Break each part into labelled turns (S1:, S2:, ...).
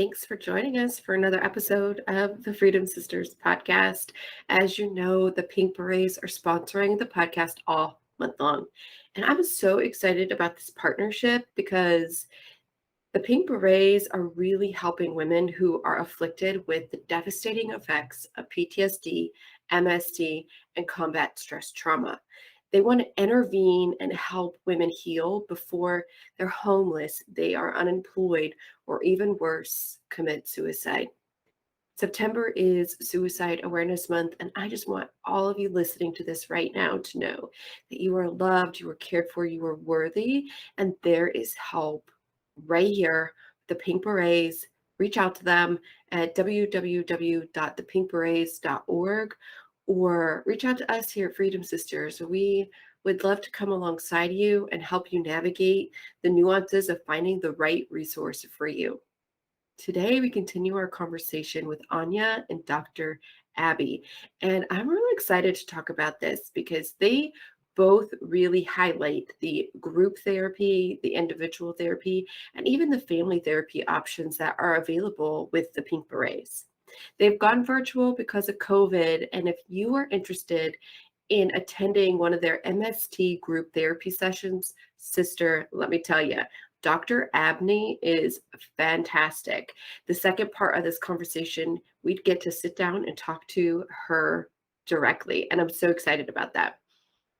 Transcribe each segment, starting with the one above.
S1: Thanks for joining us for another episode of the Freedom Sisters podcast. As you know, the Pink Berets are sponsoring the podcast all month long. And I'm so excited about this partnership because the Pink Berets are really helping women who are afflicted with the devastating effects of PTSD, MSD, and combat stress trauma. They want to intervene and help women heal before they're homeless, they are unemployed, or even worse, commit suicide. September is Suicide Awareness Month, and I just want all of you listening to this right now to know that you are loved, you are cared for, you are worthy, and there is help right here. The Pink Berets, reach out to them at www.thepinkberets.org or reach out to us here at Freedom Sisters. We would love to come alongside you and help you navigate the nuances of finding the right resource for you. Today, we continue our conversation with Ayana and Dr. Abby. And I'm really excited to talk about this because they both really highlight the group therapy, the individual therapy, and even the family therapy options that are available with the Pink Berets. They've gone virtual because of COVID. And if you are interested in attending one of their MST group therapy sessions, sister, let me tell you, Dr. Abney is fantastic. The second part of this conversation, we'd get to sit down and talk to her directly. And I'm so excited about that.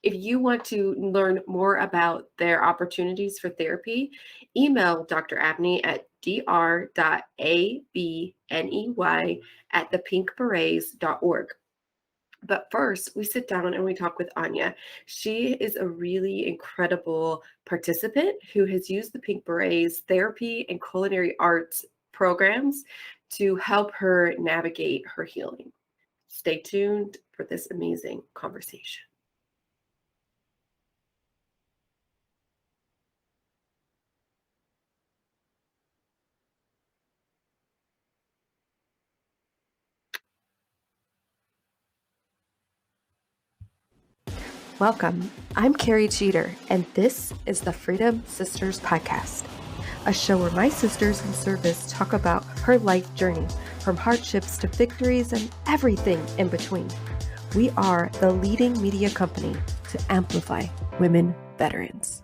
S1: If you want to learn more about their opportunities for therapy, email Dr. Abney at dr.abney@thepinkberets.org. But first, we sit down and we talk with Ayana. She is a really incredible participant who has used the Pink Berets therapy and culinary arts programs to help her navigate her healing. Stay tuned for this amazing conversation. Welcome. I'm Kerri Jeter, and this is the Freedom Sisters podcast, a show where my sisters in service talk about her life journey, from hardships to victories and everything in between. We are the leading media company to amplify women veterans.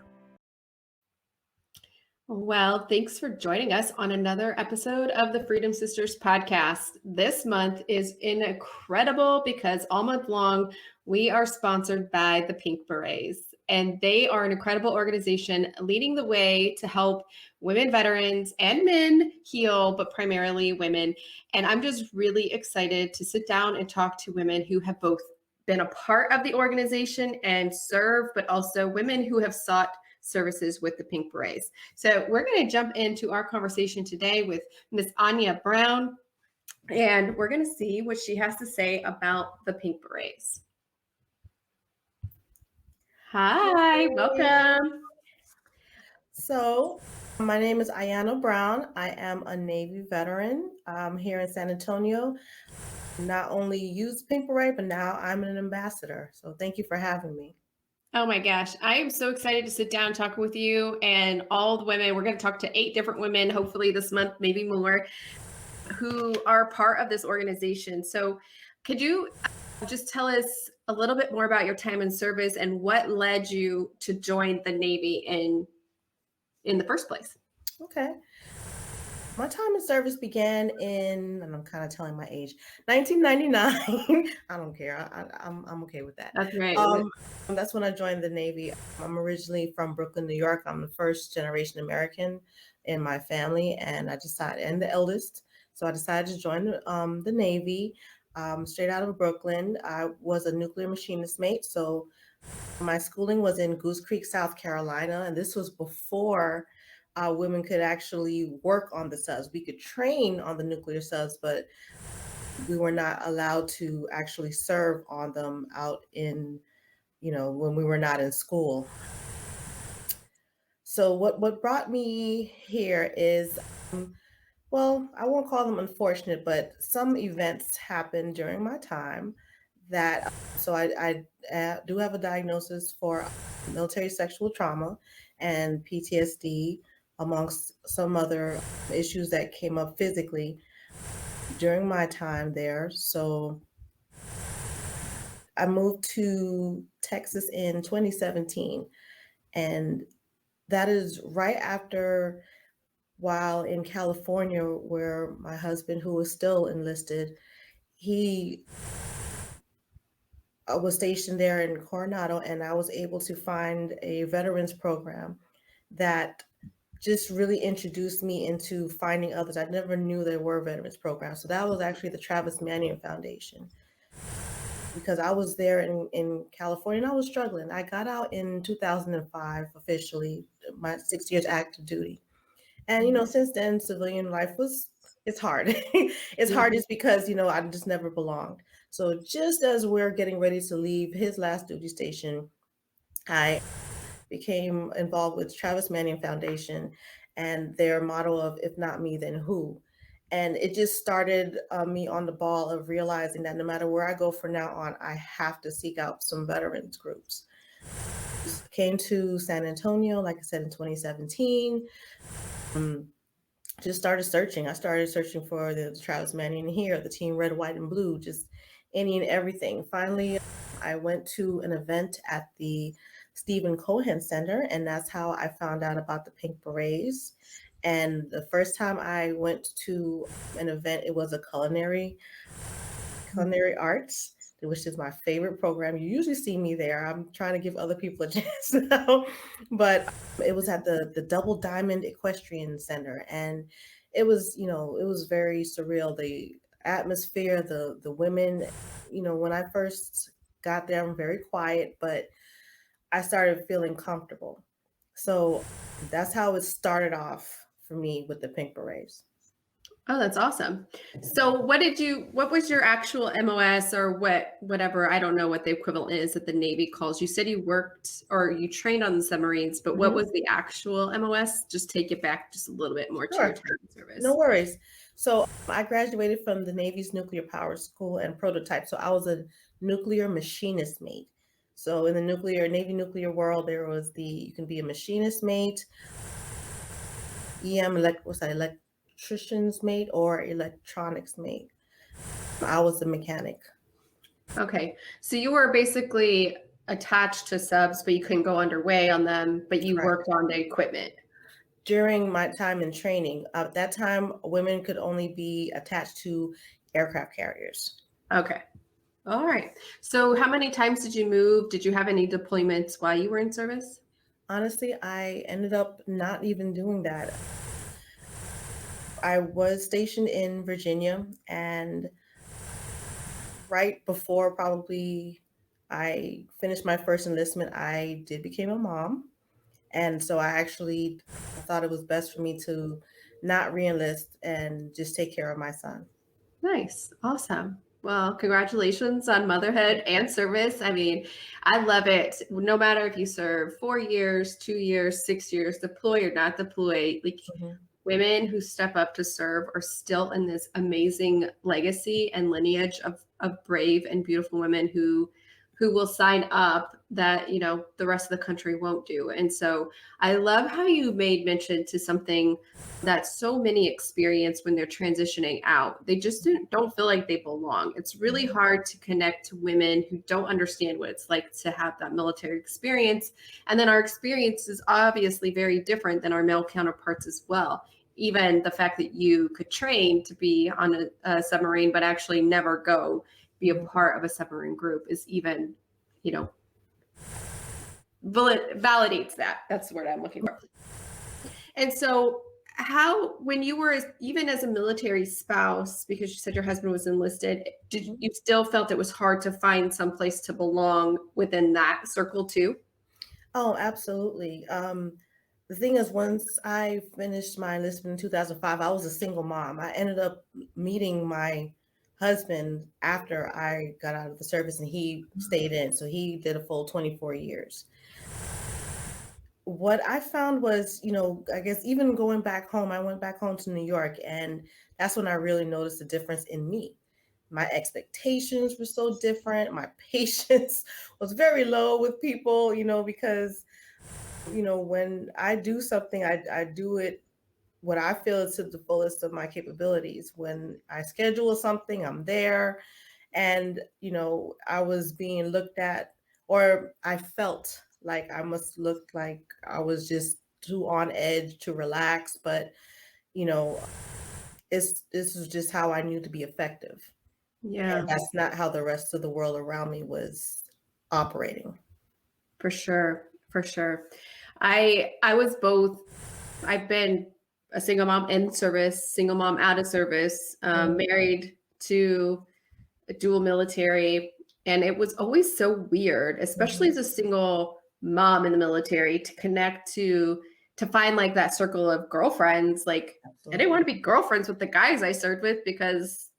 S1: Well, thanks for joining us on another episode of the Freedom Sisters podcast. This month is incredible because all month long, we are sponsored by the Pink Berets, and they are an incredible organization leading the way to help women veterans and men heal, but primarily women. And I'm just really excited to sit down and talk to women who have both been a part of the organization and serve, but also women who have sought services with the Pink Berets. So we're going to jump into our conversation today with Miss Ayana Brown, and we're going to see what she has to say about the Pink Berets. Hi, welcome.
S2: So, my name is Ayana Brown. I am a Navy veteran here in San Antonio. Not only used Pink Beret, but now I'm an ambassador. So thank you for having me.
S1: Oh my gosh, I am so excited to sit down and talk with you and all the women. We're going to talk to 8 different women, hopefully this month, maybe more, who are part of this organization. So could you just tell us a little bit more about your time in service and what led you to join the Navy in the first place?
S2: Okay. My time in service began in, and I'm kind of telling my age, 1999. I don't care. I'm okay with that.
S1: That's right.
S2: That's when I joined the Navy. I'm originally from Brooklyn, New York. I'm the first generation American in my family, and and the eldest. So I decided to join the Navy. Straight out of Brooklyn. I was a nuclear machinist mate. So my schooling was in Goose Creek, South Carolina, and this was before women could actually work on the subs. We could train on the nuclear subs, but we were not allowed to actually serve on them out in, when we were not in school. So what brought me here is, well, I won't call them unfortunate, but some events happened during my time that, so I do have a diagnosis for military sexual trauma and PTSD amongst some other issues that came up physically during my time there. So I moved to Texas in 2017, and that is right after, while in California, where my husband, who was still enlisted, he was stationed there in Coronado, and I was able to find a veterans program that just really introduced me into finding others. I never knew there were veterans programs. So that was actually the Travis Manion Foundation, because I was there in California and I was struggling. I got out in 2005 officially, my 6 years active duty. And since then, civilian life it's hard. It's hard
S1: Mhm.
S2: just because, I just never belonged. So just as we're getting ready to leave his last duty station, I became involved with Travis Manion Foundation and their motto of "If not me, then who." And it just started me on the ball of realizing that no matter where I go from now on, I have to seek out some veterans groups. Came to San Antonio, like I said, in 2017. Um, just started searching. I started searching for the Travis Manion here, the team Red, White, and Blue, just any and everything. Finally, I went to an event at the Stephen Cohen Center, and that's how I found out about the Pink Berets. And the first time I went to an event, it was a culinary arts, which is my favorite program. You usually see me there. I'm trying to give other people a chance now, but it was at the Double Diamond Equestrian Center, and it was very surreal. The atmosphere, the women, when I first got there, I'm very quiet, but I started feeling comfortable. So that's how it started off for me with the Pink Berets.
S1: Oh, that's awesome. So what was your actual MOS or whatever, I don't know what the equivalent is that the Navy calls. You said you worked or you trained on the submarines, but what
S2: Mhm.
S1: was the actual MOS? Just take it back just a little bit more to your
S2: Sure.
S1: time in
S2: No
S1: service.
S2: worries. So I graduated from the Navy's Nuclear Power School and Prototype. So I was a nuclear machinist mate. So in the Navy nuclear world, there was you can be a machinist mate, what's that, electrician's mate, or electronics mate. I was the mechanic.
S1: Okay. So you were basically attached to subs, but you couldn't go underway on them, but you
S2: Correct.
S1: worked on the equipment.
S2: During my time in training, at that time, women could only be attached to aircraft carriers.
S1: Okay. All right. So how many times did you move? Did you have any deployments while you were in service?
S2: Honestly, I ended up not even doing that. I was stationed in Virginia, and right before probably I finished my first enlistment, I did become a mom. And so I actually thought it was best for me to not re-enlist and just take care of my son.
S1: Nice. Awesome. Well, congratulations on motherhood and service. I mean, I love it. No matter if you serve 4 years, 2 years, 6 years, deploy or not deploy, like
S2: Mhm.
S1: women who step up to serve are still in this amazing legacy and lineage of brave and beautiful women who will sign up that the rest of the country won't do. And so I love how you made mention to something that so many experience when they're transitioning out. They just don't feel like they belong. It's really
S2: Mhm.
S1: hard to connect to women who don't understand what it's like to have that military experience. And then our experience is obviously very different than our male counterparts as well. Even the fact that you could train to be on a submarine, but actually never go be a
S2: Mhm.
S1: part of a submarine group is even, you know, validates that. That's the word I'm looking for. And so, how, when you were even as a military spouse, because you said your husband was enlisted, did
S2: Mhm.
S1: you still felt it was hard to find some place to belong within that circle too?
S2: Oh, absolutely. The thing is, once I finished my enlistment in 2005, I was a single mom. I ended up meeting my husband after I got out of the service, and he stayed in. So he did a full 24 years. What I found was, I guess even going back home, I went back home to New York, and that's when I really noticed the difference in me. My expectations were so different. My patience was very low with people, because When I do something, I do it what I feel is to the fullest of my capabilities. When I schedule something, I'm there. And, I was being looked at, or I felt like I must look like I was just too on edge to relax. But, you know, this is just how I knew to be effective. And
S1: Yeah,
S2: that's not how the rest of the world around me was operating.
S1: for sure. For sure. I was both. I've been a single mom in service, single mom out of service,
S2: Mhm.
S1: married to a dual military. And it was always so weird, especially as
S2: Mhm.
S1: a single mom in the military, to connect to find like that circle of girlfriends. Like I didn't
S2: Absolutely.
S1: want to be girlfriends with the guys I served with because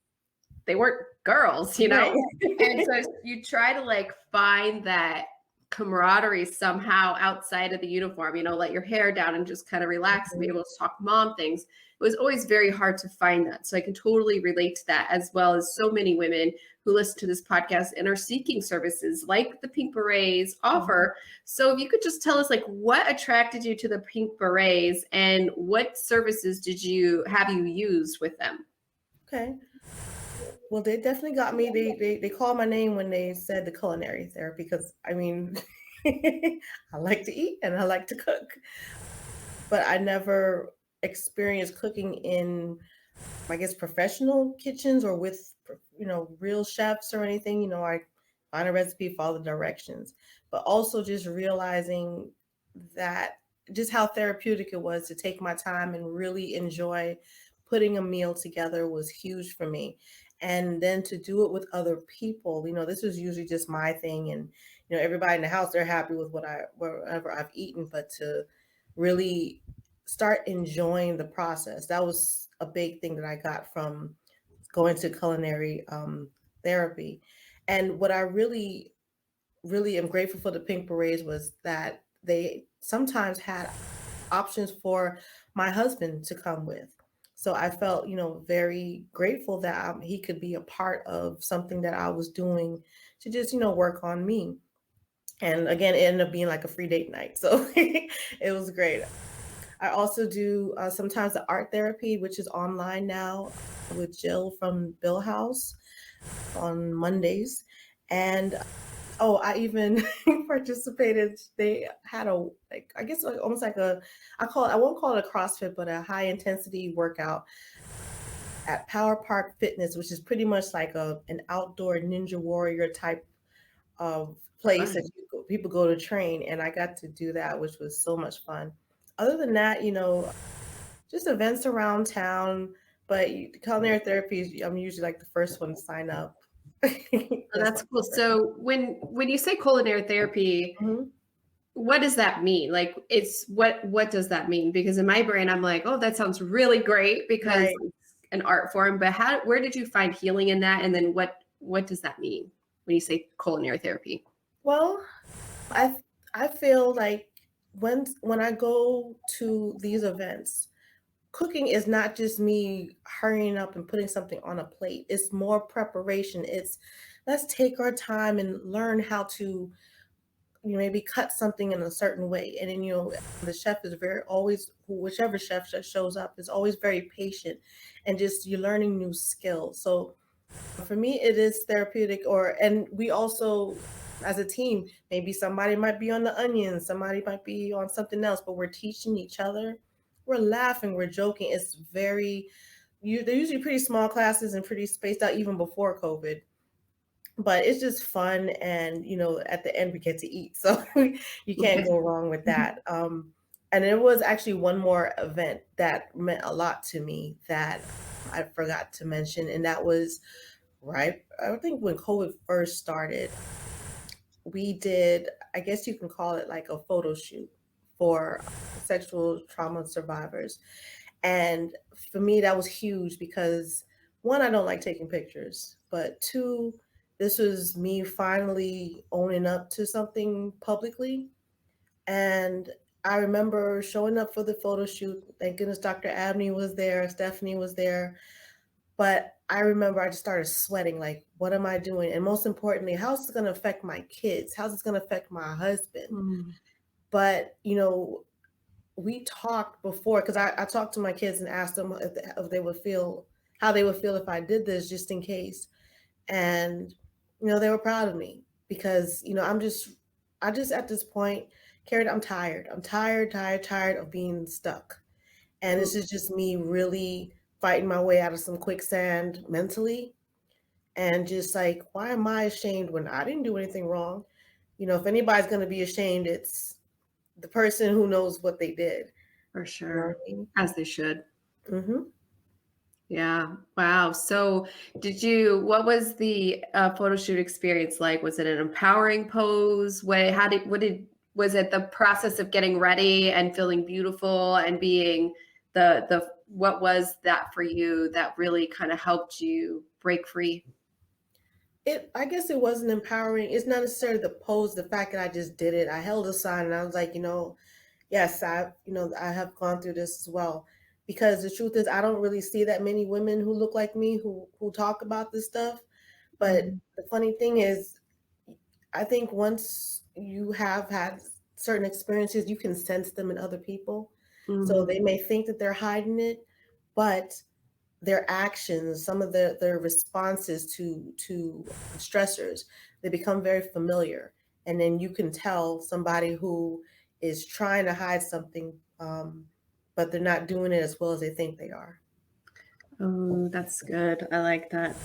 S1: they weren't girls,
S2: Right.
S1: And so you try to like find that camaraderie somehow outside of the uniform, let your hair down and just kind of relax and be
S2: Mhm.
S1: able to talk mom things. It was always very hard to find that. So I can totally relate to that, as well as so many women who listen to this podcast and are seeking services like the Pink Berets
S2: Mhm.
S1: offer. So if you could just tell us like what attracted you to the Pink Berets and what services did you have you used with them?
S2: Okay. Well, they definitely got me. They called my name when they said the culinary therapy because I mean, I like to eat and I like to cook, but I never experienced cooking in, I guess, professional kitchens or with real chefs or anything. I find a recipe, follow the directions, but also just realizing that just how therapeutic it was to take my time and really enjoy putting a meal together was huge for me. And then to do it with other people, this was usually just my thing, and everybody in the house, they're happy with whatever I've eaten, but to really start enjoying the process, that was a big thing that I got from going to culinary therapy. And what I really, really am grateful for the Pink Berets was that they sometimes had options for my husband to come with. So I felt, very grateful that he could be a part of something that I was doing to just, work on me. And again, it ended up being like a free date night. So it was great. I also do sometimes the art therapy, which is online now with Jill from Bill House on Mondays. And oh, I even participated. They had a, like, I guess like almost like I won't call it a CrossFit, but a high intensity workout at Power Park Fitness, which is pretty much like an outdoor ninja warrior type of place that
S1: Fun.
S2: people go to train. And I got to do that, which was so much fun. Other than that, just events around town. But culinary therapy is, I'm usually like the first one to sign up.
S1: Oh,
S2: That's
S1: that's cool. So when you say culinary therapy,
S2: Mhm.
S1: what does that mean? Like it's what does that mean? Because in my brain, I'm like, oh, that sounds really great because
S2: Right.
S1: it's an art form. But where did you find healing in that? And then what does that mean when you say culinary therapy?
S2: Well, I I feel like when I go to these events, cooking is not just me hurrying up and putting something on a plate. It's more preparation. It's let's take our time and learn how to maybe cut something in a certain way. And then the chef is very always, whichever chef that shows up is always very patient, and just you're learning new skills. So for me, it is therapeutic. And we also, as a team, maybe somebody might be on the onions, somebody might be on something else, but we're teaching each other. We're laughing, we're joking. It's they're usually pretty small classes and pretty spaced out even before COVID. But it's just fun, and at the end we get to eat, so you can't go wrong with that. And there was actually one more event that meant a lot to me that I forgot to mention, and that was right, I think when COVID first started, we did, I guess you can call it like a photo shoot for sexual trauma survivors. And for me, that was huge because one, I don't like taking pictures, but two, this was me finally owning up to something publicly. And I remember showing up for the photo shoot. Thank goodness Dr. Abney was there, Stephanie was there. But I remember I just started sweating, like, what am I doing? And most importantly, how's this going to affect my kids? How's this going to affect my husband?
S1: Mm.
S2: But, we talked before because I talked to my kids and asked them if they would feel how they would feel if I did this just in case. And, they were proud of me because, I just at this point, Kerri, I'm tired. I'm tired, tired, tired of being stuck. And
S1: Mm.
S2: this is just me really fighting my way out of some quicksand mentally. And just like, why am I ashamed when I didn't do anything wrong? If anybody's going to be ashamed, it's the person who knows what they did.
S1: For
S2: You know what
S1: sure.
S2: I mean?
S1: As they should.
S2: Hmm.
S1: Yeah. Wow. So, what was the photo shoot experience like? Was it an empowering pose? Was it the process of getting ready and feeling beautiful and being what was that for you that really kind of helped you break free?
S2: I guess it wasn't empowering. It's not necessarily the pose, the fact that I just did it. I held a sign and I was like, yes, I have gone through this as well. Because the truth is I don't really see that many women who look like me who talk about this stuff. But
S1: Mhm.
S2: the funny thing is, I think once you have had certain experiences, you can sense them in other people. So
S1: Mhm.
S2: they may think that they're hiding it, but their actions, some of their responses to stressors, they become very familiar, and then you can tell somebody who is trying to hide something, but they're not doing it as well as they think they are.
S1: Oh, that's good. I like that.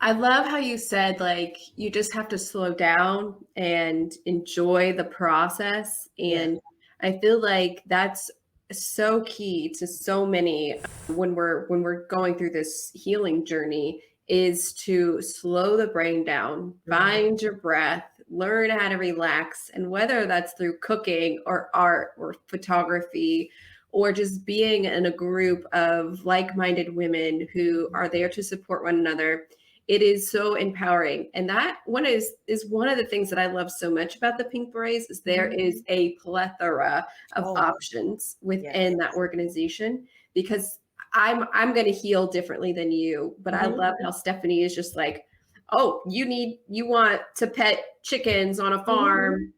S1: I love how you said, like, you just have to slow down and enjoy the process.
S2: Yeah.
S1: And I feel like that's so key to so many when we're going through this healing journey is to slow the brain down,
S2: Mhm.
S1: find your breath, learn how to relax. And whether that's through cooking or art or photography or just being in a group of like-minded women who are there to support one another, it is so empowering. And that one is one of the things that I love so much about the Pink Berets is there
S2: Mhm.
S1: is a plethora of
S2: Oh,
S1: options
S2: yes.
S1: within that organization because I'm going to heal differently than you, but I
S2: Mhm.
S1: love how Stephanie is just like, "Oh, you want to pet chickens on a
S2: Mhm.
S1: farm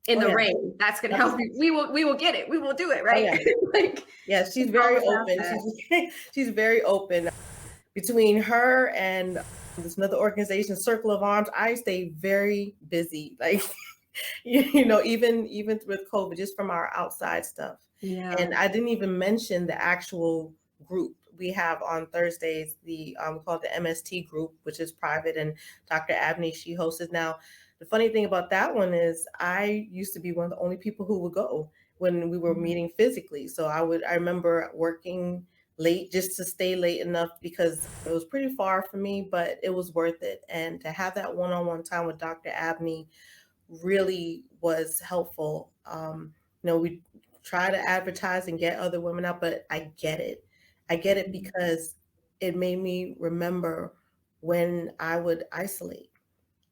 S1: in
S2: Oh,
S1: the
S2: yeah.
S1: rain. That's going to help you.
S2: Absolutely.
S1: We will get it. We will do it,
S2: Oh,
S1: right?"
S2: yeah.
S1: Like
S2: Yeah, she's
S1: it's all
S2: very
S1: about
S2: open.
S1: that.
S2: She's very open. Between her and this another organization, Circle of Arms, I stay very busy. Like, even with COVID, just from our outside stuff.
S1: Yeah.
S2: And I didn't even mention the actual group we have on Thursdays, the called the MST group, which is private, and Dr. Abney, she hosts it now. The funny thing about that one is I used to be one of the only people who would go when we were meeting physically. So I remember working late just to stay late enough because it was pretty far for me, but it was worth it. And to have that one-on-one time with Dr. Abney really was helpful. We try to advertise and get other women out, but I get it. I get it because it made me remember when I would isolate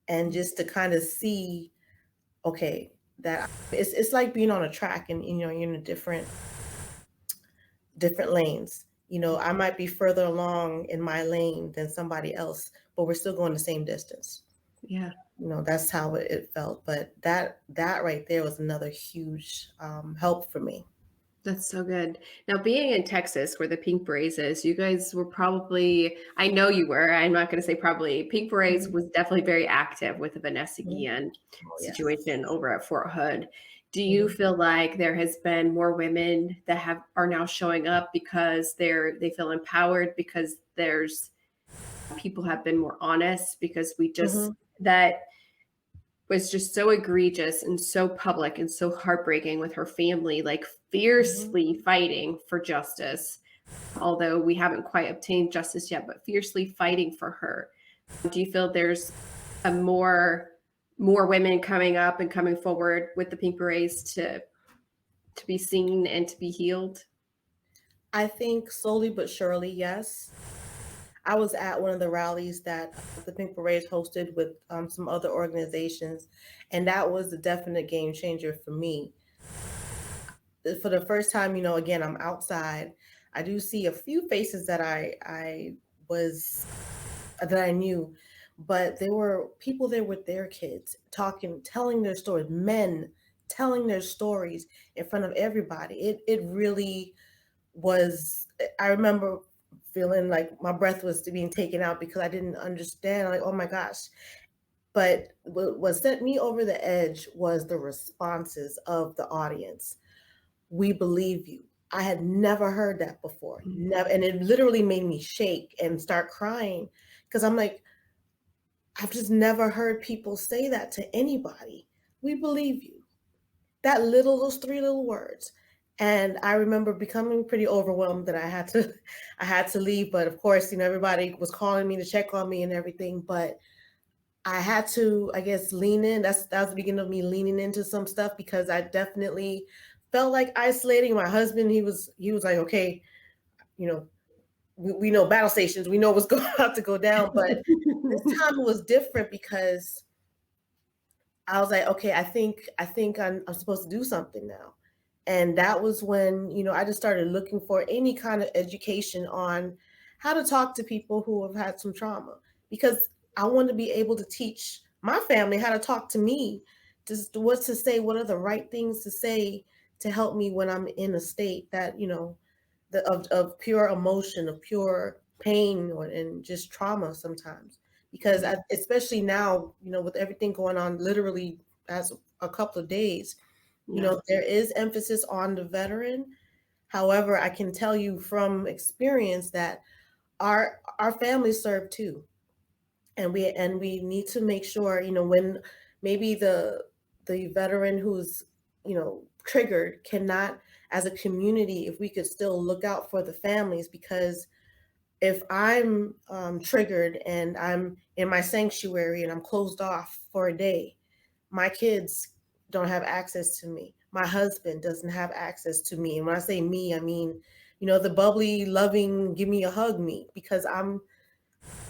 S2: and just to kind of see, okay, that it's like being on a track and you're in a different lanes. I might be further along in my lane than somebody else, but we're still going the same distance.
S1: Yeah.
S2: That's how it felt. But that right there was another huge help for me.
S1: That's so good. Now, being in Texas, where the Pink Berets is, you guys were probably, I know you were, I'm not going to say probably, Pink Berets
S2: Mhm.
S1: was definitely very active with the Vanessa
S2: Mhm.
S1: Guillen
S2: Oh, yes.
S1: situation over at Fort Hood. Do you
S2: Mhm.
S1: feel like there has been more women that are now showing up because they feel empowered because there's people have been more honest because
S2: Mhm.
S1: that was just so egregious and so public and so heartbreaking with her family, like
S2: Mhm.
S1: fiercely fighting for justice, although we haven't quite obtained justice yet, but fiercely fighting for her. Do you feel there's a more women coming up and coming forward with the Pink Berets to be seen and to be healed?
S2: I think slowly but surely, yes. I was at one of the rallies that the Pink Berets hosted with some other organizations, and that was a definite game changer for me. For the first time, again, I'm outside. I do see a few faces that I was that I knew, but there were people there with their kids talking, telling their stories, men telling their stories in front of everybody. It really was. I remember feeling like my breath was being taken out because I didn't understand. Like, oh my gosh. But what sent me over the edge was the responses of the audience. We believe you. I had never heard that before. Never. And it literally made me shake and start crying because I'm like, I've just never heard people say that to anybody. We believe you. Those three little words. And I remember becoming pretty overwhelmed that I had to leave. But of course, everybody was calling me to check on me and everything. But I had to, I guess, lean in. That was the beginning of me leaning into some stuff because I definitely felt like isolating my husband. He was like, okay, you know, we know battle stations, we know what's going about to go down. But this time it was different because I was like, okay, I think I'm supposed to do something now. And that was when, I just started looking for any kind of education on how to talk to people who have had some trauma because I want to be able to teach my family how to talk to me, just what to say, what are the right things to say to help me when I'm in a state that, of pure emotion, of pure pain and just trauma sometimes. Because especially now, with everything going on literally as a couple of days,
S1: Yeah.
S2: there is emphasis on the veteran. However, I can tell you from experience that our families serve too. And we need to make sure, when maybe the veteran who's, triggered cannot, as a community, if we could still look out for the families, because if I'm triggered and I'm in my sanctuary and I'm closed off for a day, my kids don't have access to me. My husband doesn't have access to me. And when I say me, I mean, the bubbly, loving, give me a hug me, because I'm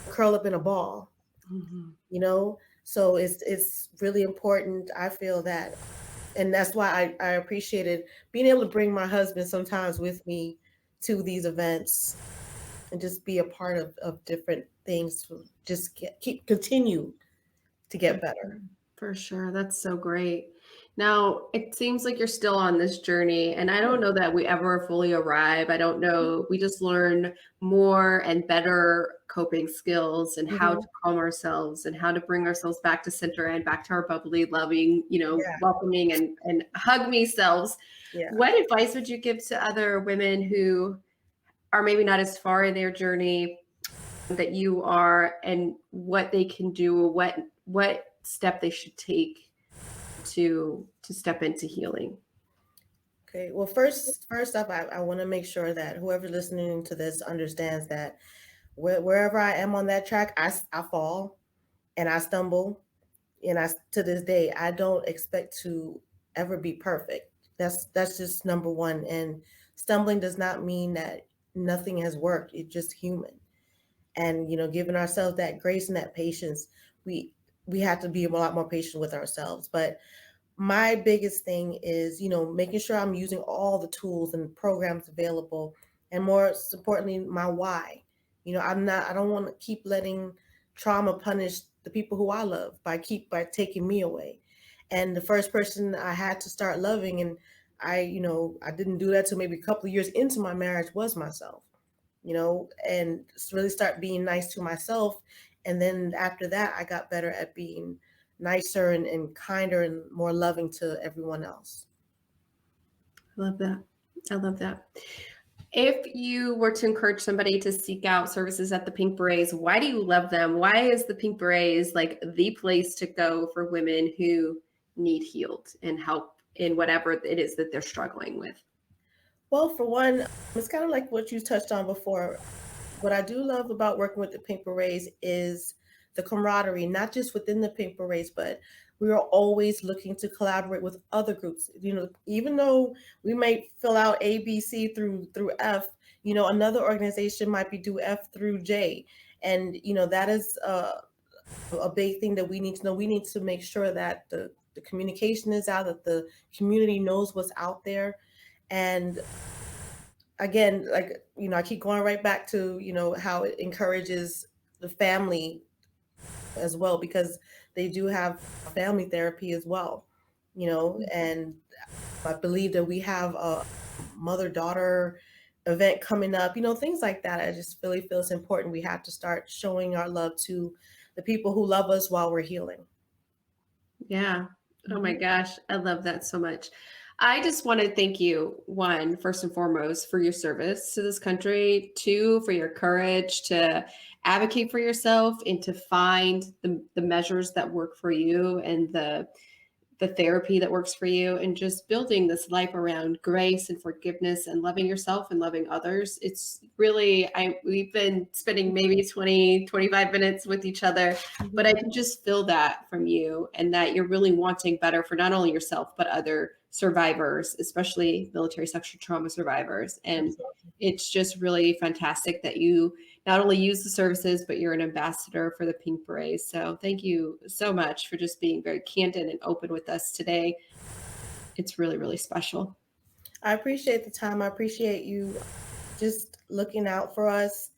S2: curled up in a ball,
S1: Mhm.
S2: you know? So it's really important, I feel that. And that's why I appreciated being able to bring my husband sometimes with me to these events and just be a part of different things to just continue to
S1: For
S2: get better.
S1: sure. For sure. That's so great. Now, it seems like you're still on this journey, and I don't know that we ever fully arrive. I don't know. We just learn more and better coping skills and how
S2: Mhm.
S1: to calm ourselves and how to bring ourselves back to center and back to our bubbly, loving,
S2: Yeah,
S1: welcoming and hug me selves.
S2: yeah.
S1: What advice would you give to other women who are maybe not as far in their journey that you are, and what they can do, what step they should take to step into healing?
S2: Okay. Well, first up, I want to make sure that whoever listening to this understands that wherever I am on that track, I fall and I stumble, and to this day I don't expect to ever be perfect. That's just number one. And stumbling does not mean that nothing has worked. It's just human. And giving ourselves that grace and that patience, we we have to be a lot more patient with ourselves. But my biggest thing is, making sure I'm using all the tools and programs available, and more importantly, my why. I don't want to keep letting trauma punish the people who I love by taking me away. And the first person I had to start loving, and I didn't do that till maybe a couple of years into my marriage, was myself. And really start being nice to myself. And then after that, I got better at being nicer and kinder and more loving to everyone else.
S1: I love that. I love that. If you were to encourage somebody to seek out services at the Pink Berets, why do you love them? Why is the Pink Berets like the place to go for women who need healed and help in whatever it is that they're struggling with?
S2: Well, for one, it's kind of like what you touched on before. What I do love about working with the Pink Berets is the camaraderie, not just within the Pink Berets, but we are always looking to collaborate with other groups. Even though we might fill out A, B, C through F, another organization might be do F through J. And that is a big thing that we need to know. We need to make sure that the communication is out, that the community knows what's out there. And again, like, I keep going right back to, how it encourages the family as well, because they do have family therapy as well. and I believe that we have a mother-daughter event coming up, things like that. I just really feel it's important. We have to start showing our love to the people who love us while we're healing.
S1: Yeah. Oh my gosh. I love that so much. I just want to thank you, one, first and foremost, for your service to this country, two, for your courage to advocate for yourself and to find the measures that work for you and the therapy that works for you, and just building this life around grace and forgiveness and loving yourself and loving others. It's really, we've been spending maybe 20, 25 minutes with each other, but I can just feel that from you, and that you're really wanting better for not only yourself, but other survivors, especially military sexual trauma survivors. And
S2: Absolutely.
S1: it's just really fantastic that you not only use the services, but you're an ambassador for the Pink Berets. So thank you so much for just being very candid and open with us today. It's really, really special.
S2: I appreciate the time. I appreciate you just looking out for us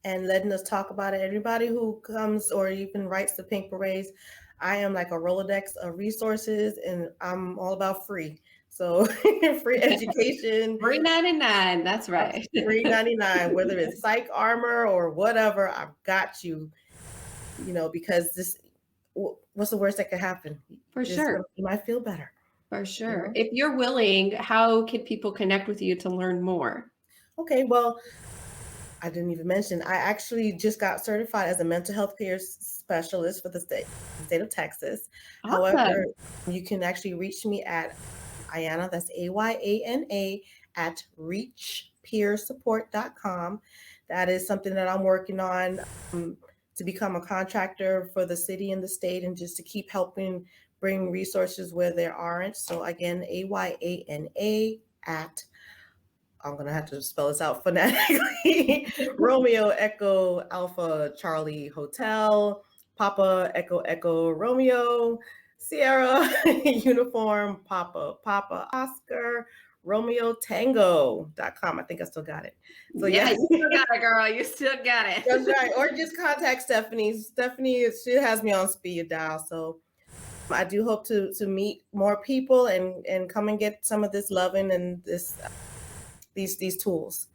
S2: and letting us talk about it. Everybody who comes or even writes the Pink Berets, I am like a Rolodex of resources, and I'm all about free. So free education,
S1: $3.99. That's right.
S2: $3.99, whether it's psych armor or whatever, I've got you, because what's the worst that could happen?
S1: For sure.
S2: You might feel better.
S1: For sure. If you're willing, how can people connect with you to learn more?
S2: Okay, well, I didn't even mention, I actually just got certified as a mental health peer specialist for the state of Texas.
S1: Awesome.
S2: However, you can actually reach me at Ayana, that's AYANA, at reachpeersupport.com. That is something that I'm working on to become a contractor for the city and the state, and just to keep helping bring resources where there aren't. So again, AYANA at, I'm going to have to spell this out phonetically, Romeo Echo Alpha Charlie Hotel, Papa Echo Echo Romeo, Sierra Uniform, Papa Oscar, Romeo Tango.com. I think I still got it. So
S1: yeah, you still got it, girl. You still got it.
S2: That's right. Or just contact Stephanie. Stephanie, she has me on speed dial. So I do hope to meet more people and come and get some of this loving and these tools.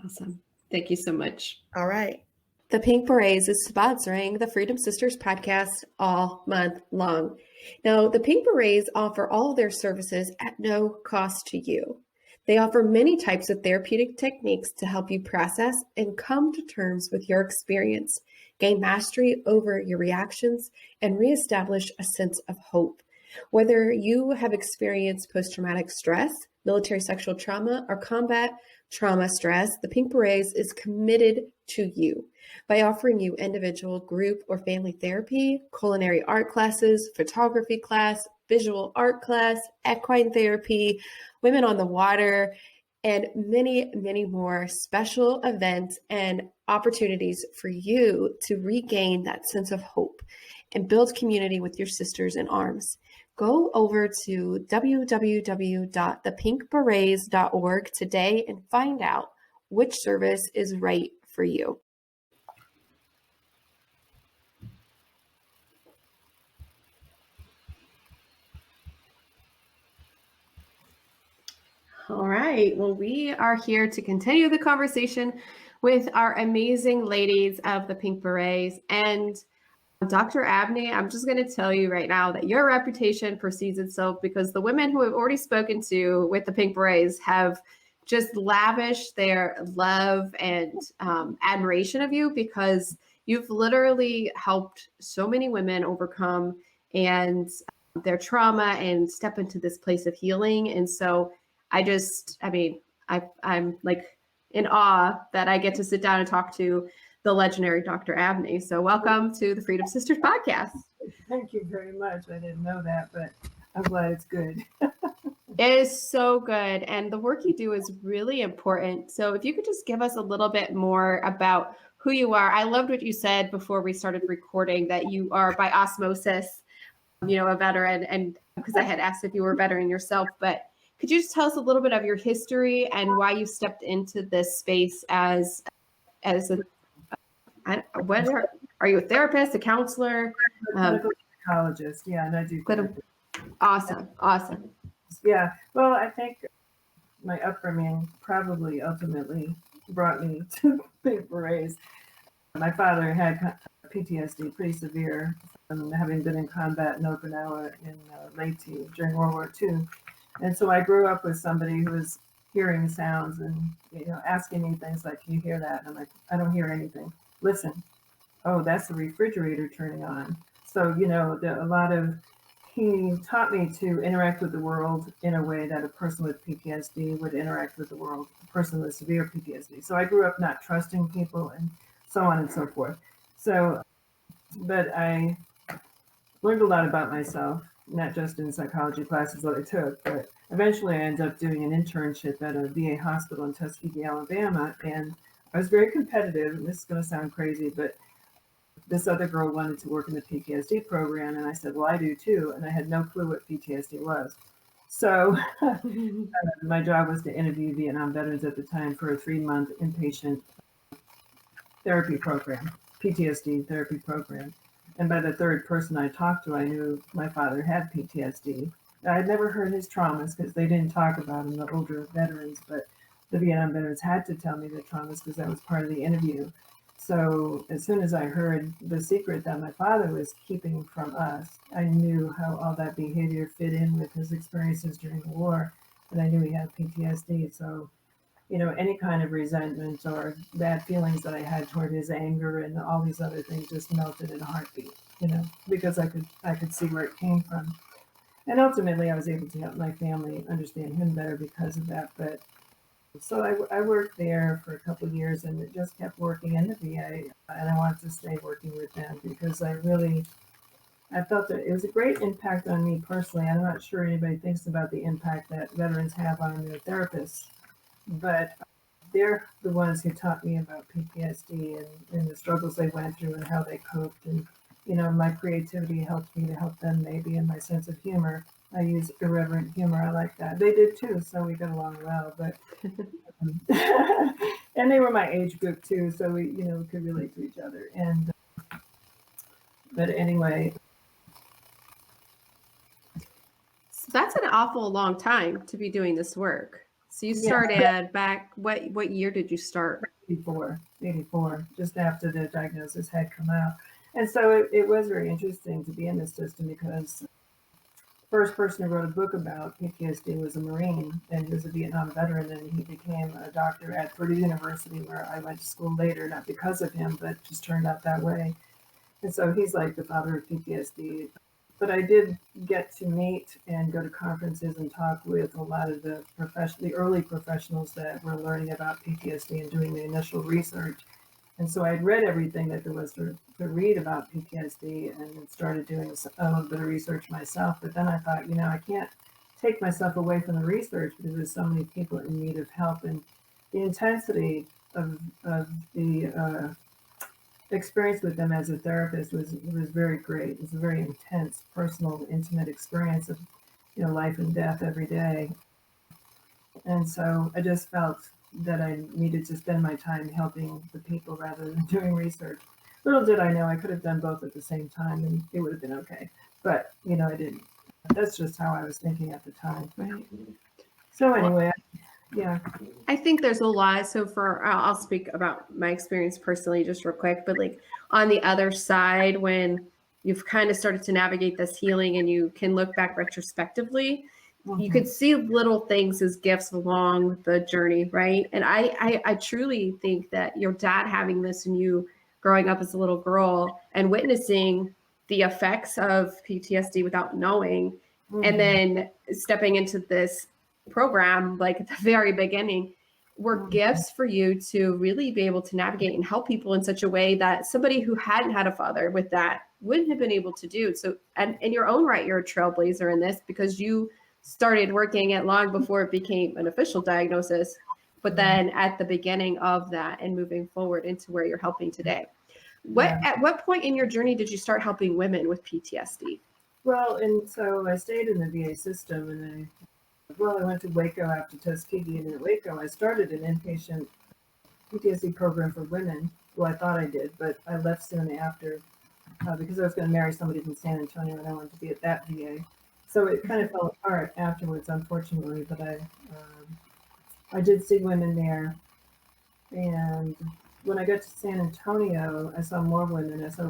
S1: Awesome. Thank you so much.
S2: All right.
S1: The Pink Berets is sponsoring the Freedom Sisters podcast all month long. Now, the Pink Berets offer all of their services at no cost to you. They offer many types of therapeutic techniques to help you process and come to terms with your experience, gain mastery over your reactions, and reestablish a sense of hope. Whether you have experienced post-traumatic stress, military sexual trauma, or combat trauma stress, the Pink Berets is committed to you by offering you individual, group, or family therapy, culinary art classes, photography class, visual art class, equine therapy, women on the water, and many, many more special events and opportunities for you to regain that sense of hope and build community with your sisters in arms. Go over to www.thepinkberets.org today and find out which service is right for you. All right. Well, we are here to continue the conversation with our amazing ladies of the Pink Berets. And Dr. Abney, I'm just going to tell you right now that your reputation precedes itself, because the women who have already spoken to with the Pink Berets have just lavished their love and admiration of you, because you've literally helped so many women overcome and their trauma and step into this place of healing. And so I'm like in awe that I get to sit down and talk to the legendary Dr. Abney. So welcome to the Freedom Sisters podcast.
S3: Thank you very much. I didn't know that, but I'm glad it's good.
S1: It is so good. And the work you do is really important. So if you could just give us a little bit more about who you are. I loved what you said before we started recording, that you are by osmosis, a veteran, and because I had asked if you were a veteran yourself, but could you just tell us a little bit of your history and why you stepped into this space are you a therapist, a counselor?
S3: Clinical psychologist, yeah, and I do therapy.
S1: Awesome. Awesome.
S3: Yeah. Well, I think my upbringing probably ultimately brought me to Pink Berets. My father had PTSD, pretty severe, from having been in combat in Okinawa in Leyte during World War II. And so I grew up with somebody who was hearing sounds and asking me things like, "Can you hear that?" And I'm like, "I don't hear anything." "Listen." "Oh, that's the refrigerator turning on." So a lot of he taught me to interact with the world in a way that a person with PTSD would interact with the world, a person with severe PTSD. So I grew up not trusting people and so on and so forth. So, but I learned a lot about myself, not just in psychology classes that I took, but eventually I ended up doing an internship at a VA hospital in Tuskegee, Alabama. And I was very competitive, and this is going to sound crazy, but this other girl wanted to work in the PTSD program, and I said, "Well, I do too," and I had no clue what PTSD was. So my job was to interview Vietnam veterans at the time for a 3-month inpatient therapy program, PTSD therapy program. And by the third person I talked to, I knew my father had PTSD. I had never heard his traumas because they didn't talk about them, the older veterans, but the Vietnam veterans had to tell me the traumas because that was part of the interview. So as soon as I heard the secret that my father was keeping from us, I knew how all that behavior fit in with his experiences during the war, and I knew he had PTSD. So, any kind of resentment or bad feelings that I had toward his anger and all these other things just melted in a heartbeat, because I could see where it came from. And ultimately I was able to help my family understand him better because of that. But so I worked there for a couple of years, and it just kept working in the VA, and I wanted to stay working with them because I felt that it was a great impact on me personally. I'm not sure anybody thinks about the impact that veterans have on their therapists, but they're the ones who taught me about PTSD and the struggles they went through and how they coped. And, my creativity helped me to help them maybe, and my sense of humor. I use irreverent humor. I like that. They did too, so we got along well. But and they were my age group too, so we could relate to each other. And but anyway,
S1: So that's an awful long time to be doing this work. So you started back, what year did you start?
S3: 84, just after the diagnosis had come out. And so it was very interesting to be in this system because the first person who wrote a book about PTSD was a Marine, and he was a Vietnam veteran, and he became a doctor at Purdue University, where I went to school later, not because of him, but just turned out that way. And so he's like the father of PTSD. But I did get to meet and go to conferences and talk with a lot of the early professionals that were learning about PTSD and doing the initial research. And so I'd read everything that there was to read about PTSD and started doing a little bit of research myself. But then I thought, I can't take myself away from the research because there's so many people in need of help. And the intensity of the experience with them as a therapist was very great. It was a very intense, personal, intimate experience of life and death every day. And so I just felt that I needed to spend my time helping the people rather than doing research. Little did I know I could have done both at the same time, and it would have been okay. But I didn't. That's just how I was thinking at the time.
S1: Right.
S3: So anyway, yeah.
S1: I think there's a lot. So I'll speak about my experience personally just real quick, but like on the other side, when you've kind of started to navigate this healing and you can look back retrospectively, you could see little things as gifts along the journey, right? And I truly think that your dad having this and you growing up as a little girl and witnessing the effects of PTSD without knowing, and then stepping into this program, like at the very beginning, were gifts for you to really be able to navigate and help people in such a way that somebody who hadn't had a father with that wouldn't have been able to do. So, and in your own right, you're a trailblazer in this because you started working it long before it became an official diagnosis, but then at the beginning of that and moving forward into where you're helping today. At what point in your journey did you start helping women with PTSD?
S3: Well, and so I stayed in the VA system, and I went to Waco after Tuskegee, and in Waco I started an inpatient PTSD program for women. Well, I thought I did, but I left soon after because I was going to marry somebody from San Antonio, and I wanted to be at that VA. So it kind of fell apart afterwards, unfortunately. But I did see women there, and when I got to San Antonio, I saw more women. I saw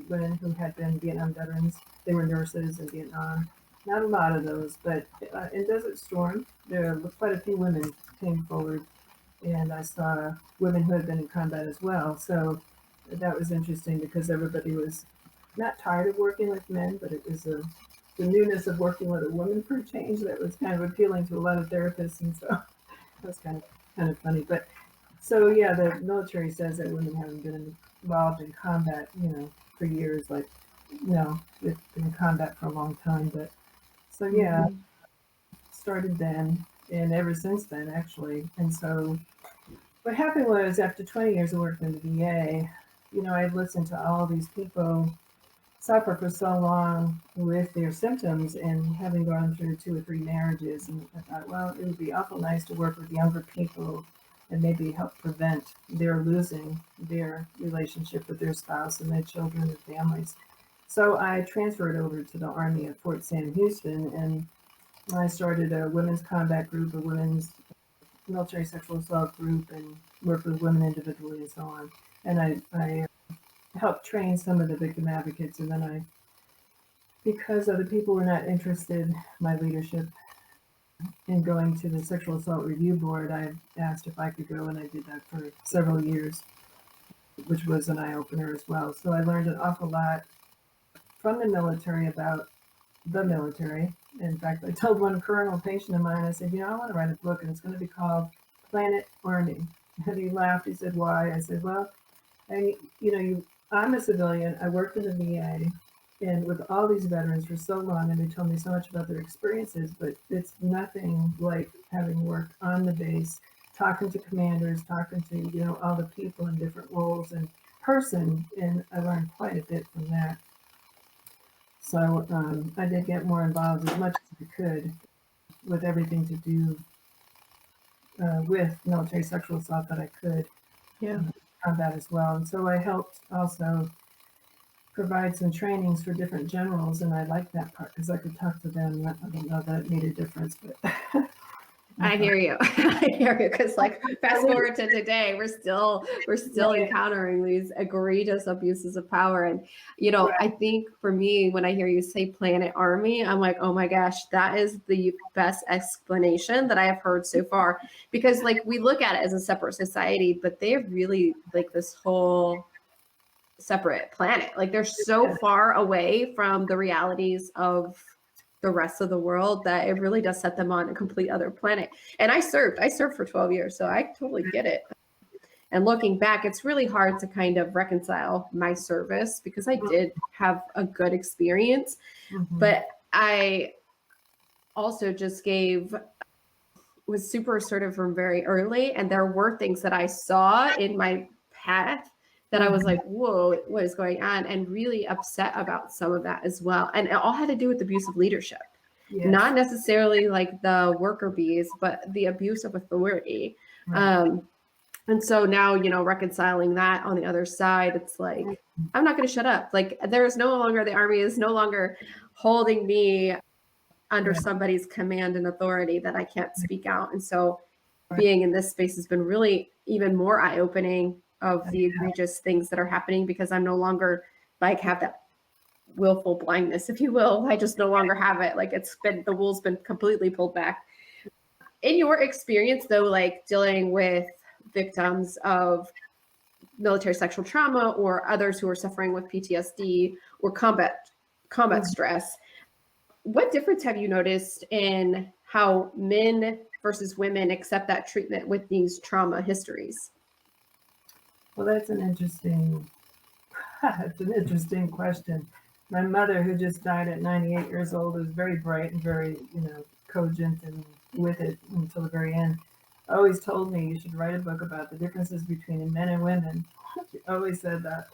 S3: women who had been Vietnam veterans. They were nurses in Vietnam. Not a lot of those, but in Desert Storm, there were quite a few women came forward, and I saw women who had been in combat as well. So that was interesting because everybody was not tired of working with men, but it was the newness of working with a woman for a change that was kind of appealing to a lot of therapists, and so that was kind of funny. But so yeah, the military says that women haven't been involved in combat, for years. Like, they've been in combat for a long time. But so yeah, started then, and ever since then, actually. And so what happened was, after 20 years of working in the VA, I'd listened to all these people suffer for so long with their symptoms, and having gone through 2 or 3 marriages, and I thought, well, it would be awful nice to work with younger people and maybe help prevent their losing their relationship with their spouse and their children and families. So I transferred over to the Army at Fort Sam Houston, and I started a women's combat group, a women's military sexual assault group, and worked with women individually and so on. And I helped train some of the victim advocates, and then because other people were not interested, my leadership, in going to the Sexual Assault Review Board, I asked if I could go, and I did that for several years, which was an eye-opener as well. So I learned an awful lot from the military about the military. In fact, I told one colonel patient of mine, I said, I want to write a book, and it's going to be called Planet Army. And he laughed. He said, why? I said, well, I'm a civilian. I worked in the VA and with all these veterans for so long, and they told me so much about their experiences, but it's nothing like having worked on the base, talking to commanders, talking to, all the people in different roles and person, and I learned quite a bit from that. So I did get more involved as much as I could with everything to do with military sexual assault that I could.
S1: Yeah.
S3: On that as well. And so I helped also provide some trainings for different generals, and I liked that part because I could talk to them. I don't know that it made a difference, but
S1: I hear you. I hear you. Because fast forward to today, we're still encountering these egregious abuses of power. And, I think for me, when I hear you say Planet Army, I'm like, oh my gosh, that is the best explanation that I have heard so far. Because we look at it as a separate society, but they're really this whole separate planet. They're so far away from the realities of the rest of the world that it really does set them on a complete other planet. And I served for 12 years, so I totally get it. And looking back, it's really hard to kind of reconcile my service because I did have a good experience, but I also just was super assertive from very early. And there were things that I saw in my path that I was like, whoa, what is going on? And really upset about some of that as well. And it all had to do with abusive leadership, not necessarily the worker bees, but the abuse of authority. Right. And so now, reconciling that on the other side, it's like, I'm not going to shut up. There is no longer, the Army is no longer holding me under somebody's command and authority that I can't speak out. And so being in this space has been really even more eye-opening of the egregious things that are happening, because I'm no longer have that willful blindness, if you will. I just no longer have it. The wool's been completely pulled back. In your experience though, dealing with victims of military sexual trauma or others who are suffering with PTSD or combat stress, what difference have you noticed in how men versus women accept that treatment with these trauma histories?
S3: Well, that's an interesting question. My mother, who just died at 98 years old, was very bright and very, cogent and with it until the very end, always told me you should write a book about the differences between men and women. She always said that.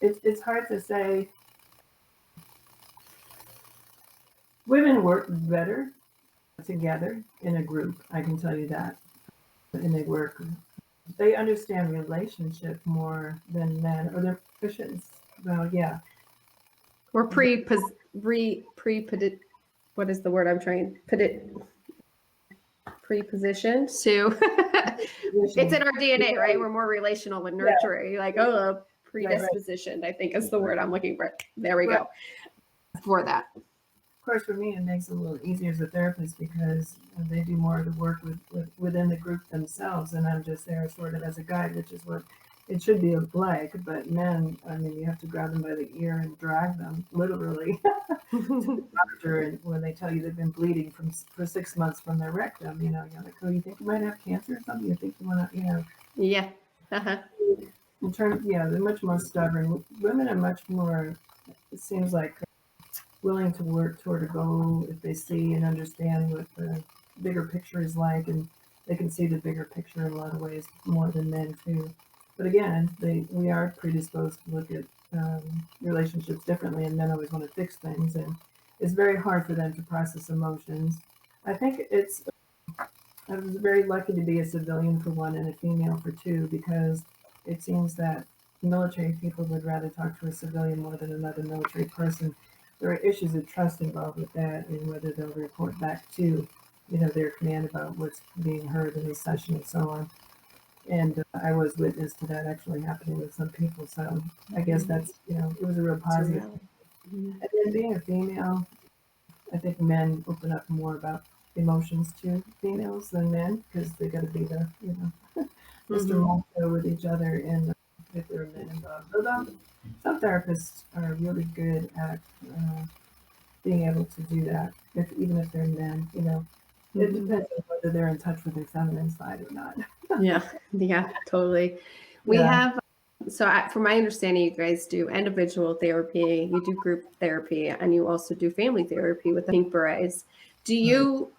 S3: It's hard to say. Women work better together in a group, I can tell you that. And they understand relationship more than men, or their patients. Well, yeah.
S1: We're what is the word I'm trying? Prepositioned to. It's in our DNA, right? We're more relational and nurturing. Like, oh, predispositioned, I think is the word I'm looking for. There we go. For that.
S3: Of course, for me, it makes it a little easier as a therapist because they do more of the work within the group themselves, and I'm just there sort of as a guide, which is what it should be like. But men, I mean, you have to grab them by the ear and drag them, literally, to the doctor, and when they tell you they've been bleeding for 6 months from their rectum, you're like, oh, you think you might have cancer or something? You think you want to,
S1: Yeah. Uh-huh.
S3: In terms, they're much more stubborn. Women are much more, it seems like, willing to work toward a goal if they see and understand what the bigger picture is like, and they can see the bigger picture in a lot of ways more than men too. But again, we are predisposed to look at relationships differently, and men always want to fix things, and it's very hard for them to process emotions. I think I was very lucky to be a civilian for one and a female for two, because it seems that military people would rather talk to a civilian more than another military person. There are issues of trust involved with that, and whether they'll report back to, their command about what's being heard in the session and so on. And I was witness to that actually happening with some people. So I guess that's, it was a real positive. And then being a female, I think men open up more about emotions to females than men, because they got to be the, Mr. Macho with each other, and if there are men involved. Although some therapists are really good at being able to do that, even if they're men, It depends on whether they're in touch with their feminine side or not.
S1: Yeah, totally. We have, from my understanding, you guys do individual therapy, you do group therapy, and you also do family therapy with the Pink Berets. Do you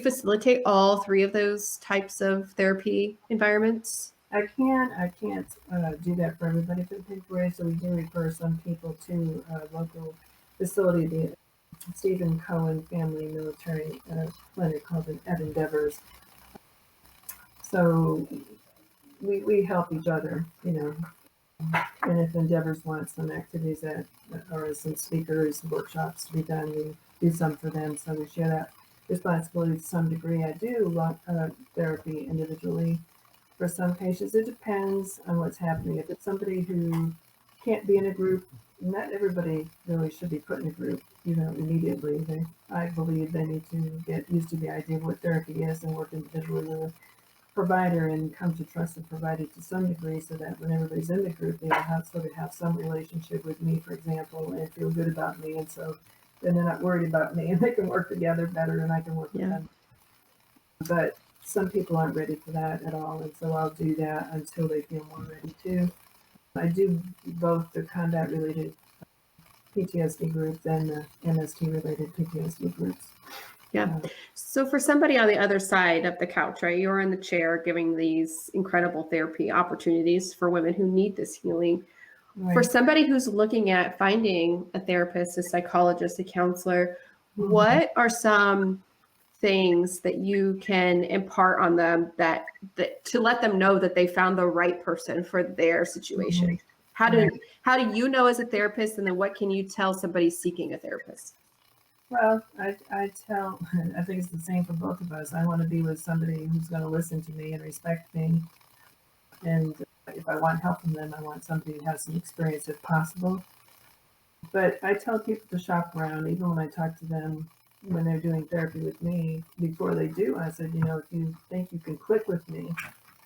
S1: facilitate all three of those types of therapy environments?
S3: I can't do that for everybody for the Pink Berets, so we do refer some people to a local facility, the Stephen Cohen Family Military Clinic called Endeavors. So we help each other, and if Endeavors wants some activities or some speakers, workshops to be done, we do some for them. So we share that responsibility to some degree. I do therapy individually for some patients. It depends on what's happening. If it's somebody who can't be in a group, not everybody really should be put in a group, immediately. I believe they need to get used to the idea of what therapy is and work individually with a provider and come to trust the provider to some degree, so that when everybody's in the group, they have some relationship with me, for example, and feel good about me. And so then they're not worried about me, and they can work together better, and I can work with them. But some people aren't ready for that at all, and so I'll do that until they feel more ready to. I do both the combat-related PTSD groups and the MST-related PTSD groups.
S1: Yeah. So for somebody on the other side of the couch, right, you're in the chair giving these incredible therapy opportunities for women who need this healing. Right. For somebody who's looking at finding a therapist, a psychologist, a counselor, what are some things that you can impart on them that to let them know that they found the right person for their situation? How do you know as a therapist, and then what can you tell somebody seeking a therapist?
S3: Well, I think it's the same for both of us. I want to be with somebody who's going to listen to me and respect me. And if I want help from them, I want somebody who has some experience if possible. But I tell people to shop around, even when I talk to them when they're doing therapy with me. Before they do, I said, if you think you can click with me,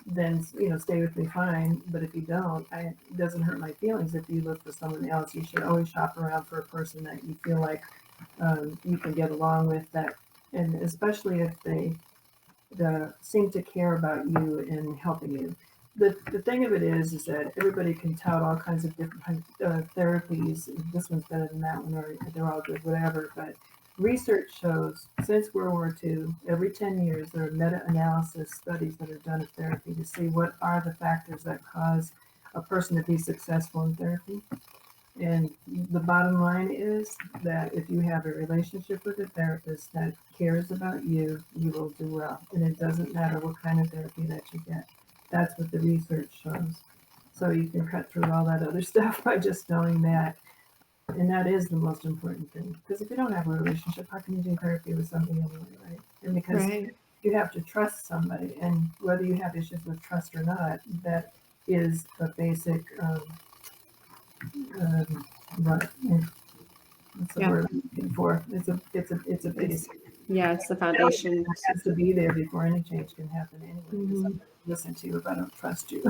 S3: then, stay with me fine. But if you don't, it doesn't hurt my feelings if you look for someone else. You should always shop around for a person that you feel like you can get along with, that, and especially if they seem to care about you and helping you. The thing of it is that everybody can tout all kinds of different therapies. This one's better than that one, or they're all good, whatever. But research shows since World War II, every 10 years, there are meta-analysis studies that are done of therapy to see what are the factors that cause a person to be successful in therapy. And the bottom line is that if you have a relationship with a therapist that cares about you, you will do well. And it doesn't matter what kind of therapy that you get. That's what the research shows. So you can cut through all that other stuff by just knowing that. And that is the most important thing. Because if you don't have a relationship, how can you do therapy with somebody anyway, right? And because
S1: Right.
S3: you have to trust somebody, and whether you have issues with trust or not, that is a basic, what, what's the
S1: Yeah.
S3: word I'm looking for? It's a basic.
S1: Yeah, it's the
S3: It
S1: foundation.
S3: has to be there before any change can happen anyway. Because I'm
S1: Mhm.
S3: not gonna listen to you if I don't trust you.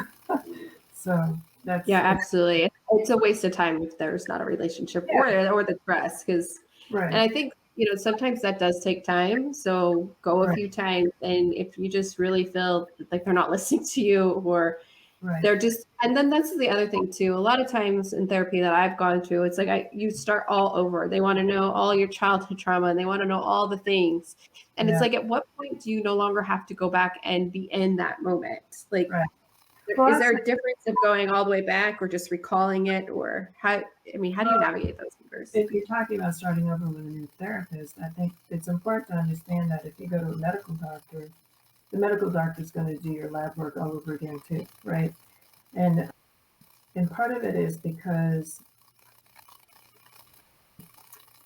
S3: So that's
S1: Yeah, absolutely. It's a waste of time if there's not a relationship or the trust, because, and
S3: right,
S1: I think, sometimes that does take time. So go a
S3: right,
S1: few times, and if you just really feel like they're not listening to you, or
S3: right.
S1: they're just, and then that's the other thing too. A lot of times in therapy that I've gone through, it's like you start all over. They want to know all your childhood trauma, and they want to know all the things. And it's
S3: Yeah,
S1: like, at what point do you no longer have to go back and be in that moment? Like,
S3: right. Well,
S1: is
S3: that's
S1: there a difference of going all the way back or just recalling it, or how do you navigate those numbers?
S3: if you're talking about starting over with a new therapist, I think it's important to understand that if you go to a medical doctor, the medical doctor is going to do your lab work all over again too, right? And and part of it is because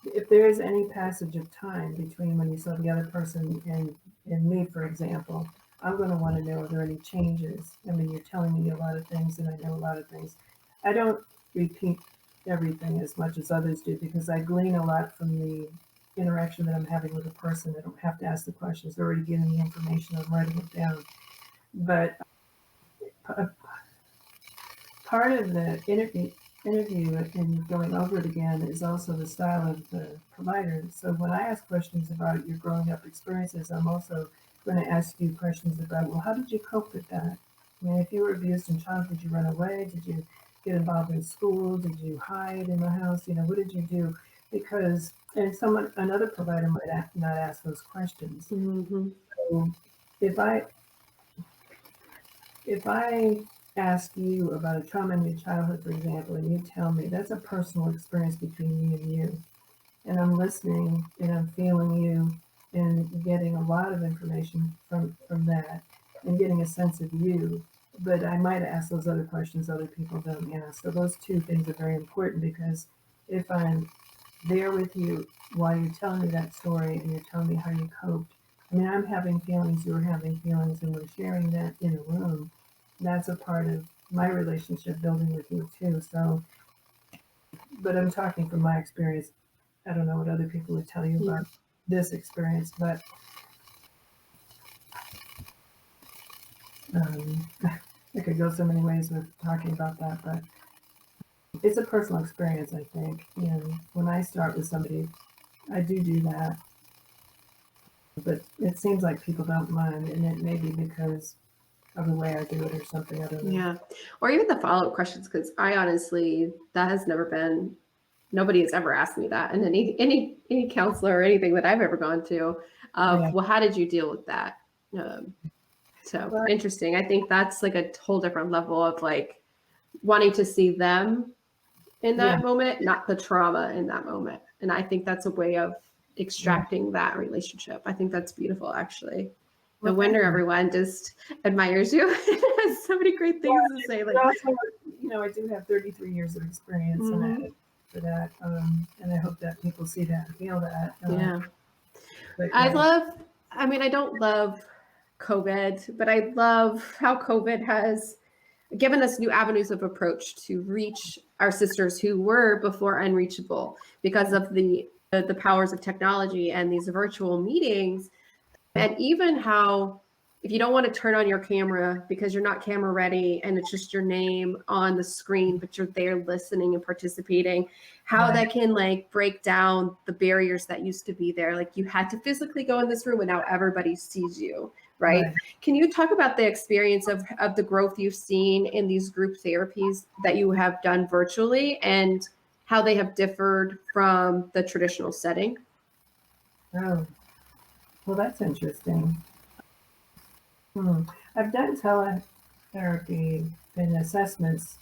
S3: if there is any passage of time between when you saw the other person and me, for example, I'm going to want to know, are there any changes? I mean, you're telling me a lot of things, and I know a lot of things. I don't repeat everything as much as others do because I glean a lot from the interaction that I'm having with a person. I don't have to ask the questions. They're already giving me information. I'm writing it down. But part of the interview and going over it again is also the style of the provider. So when I ask questions about your growing up experiences, I'm also going to ask you questions about, well, how did you cope with that? I mean, if you were abused in childhood, did you run away? Did you get involved in school? Did you hide in the house? What did you do? Because, and another provider might not ask those questions.
S1: Mm-hmm.
S3: So if I if I ask you about a trauma in your childhood, for example, and you tell me that's a personal experience between me and you, and I'm listening and I'm feeling you and getting a lot of information from that and getting a sense of you, but I might ask those other questions other people don't ask. So those two things are very important because if I'm there with you while you're telling me that story and you're telling me how you coped, I mean, I'm having feelings, you're having feelings, and we're sharing that in a room. That's a part of my relationship building with you too. So, but I'm talking from my experience. I don't know what other people would tell you about this experience, but I could go so many ways with talking about that. But it's a personal experience, I think. And when I start with somebody, I do that. But it seems like people don't mind, and it may be because of the way I do it or something. I don't know.
S1: Yeah. Or even the follow-up questions, because I honestly, that has never been, nobody has ever asked me that. And any counselor or anything that I've ever gone to,
S3: Yeah.
S1: well, how did you deal with that? So
S3: Well,
S1: interesting. I think that's like a whole different level of like wanting to see them in
S3: yeah.
S1: that moment, not the trauma in that moment. And I think that's a way of
S3: Yeah.
S1: extracting that relationship. I think that's beautiful, actually. No
S3: Well, thank
S1: wonder
S3: you.
S1: everyone just admires you. Has so many great things to say.
S3: But
S1: Like,
S3: also, I do have 33 years of experience, and I
S1: mhm,
S3: have for that. And I hope that people see that and feel that.
S1: yeah.
S3: But
S1: I
S3: yeah,
S1: love, I mean, I don't love COVID, but I love how COVID has given us new avenues of approach to reach our sisters who were before unreachable because of the powers of technology and these virtual meetings. And even how, if you don't want to turn on your camera because you're not camera ready and it's just your name on the screen, but you're there listening and participating, how
S3: right.
S1: that can like break down the barriers that used to be there. Like you had to physically go in this room and now everybody sees you, right?
S3: Right.
S1: Can you talk about the experience of the growth you've seen in these group therapies that you have done virtually and how they have differed from the traditional setting?
S3: Oh, well, that's interesting. I've done teletherapy and assessments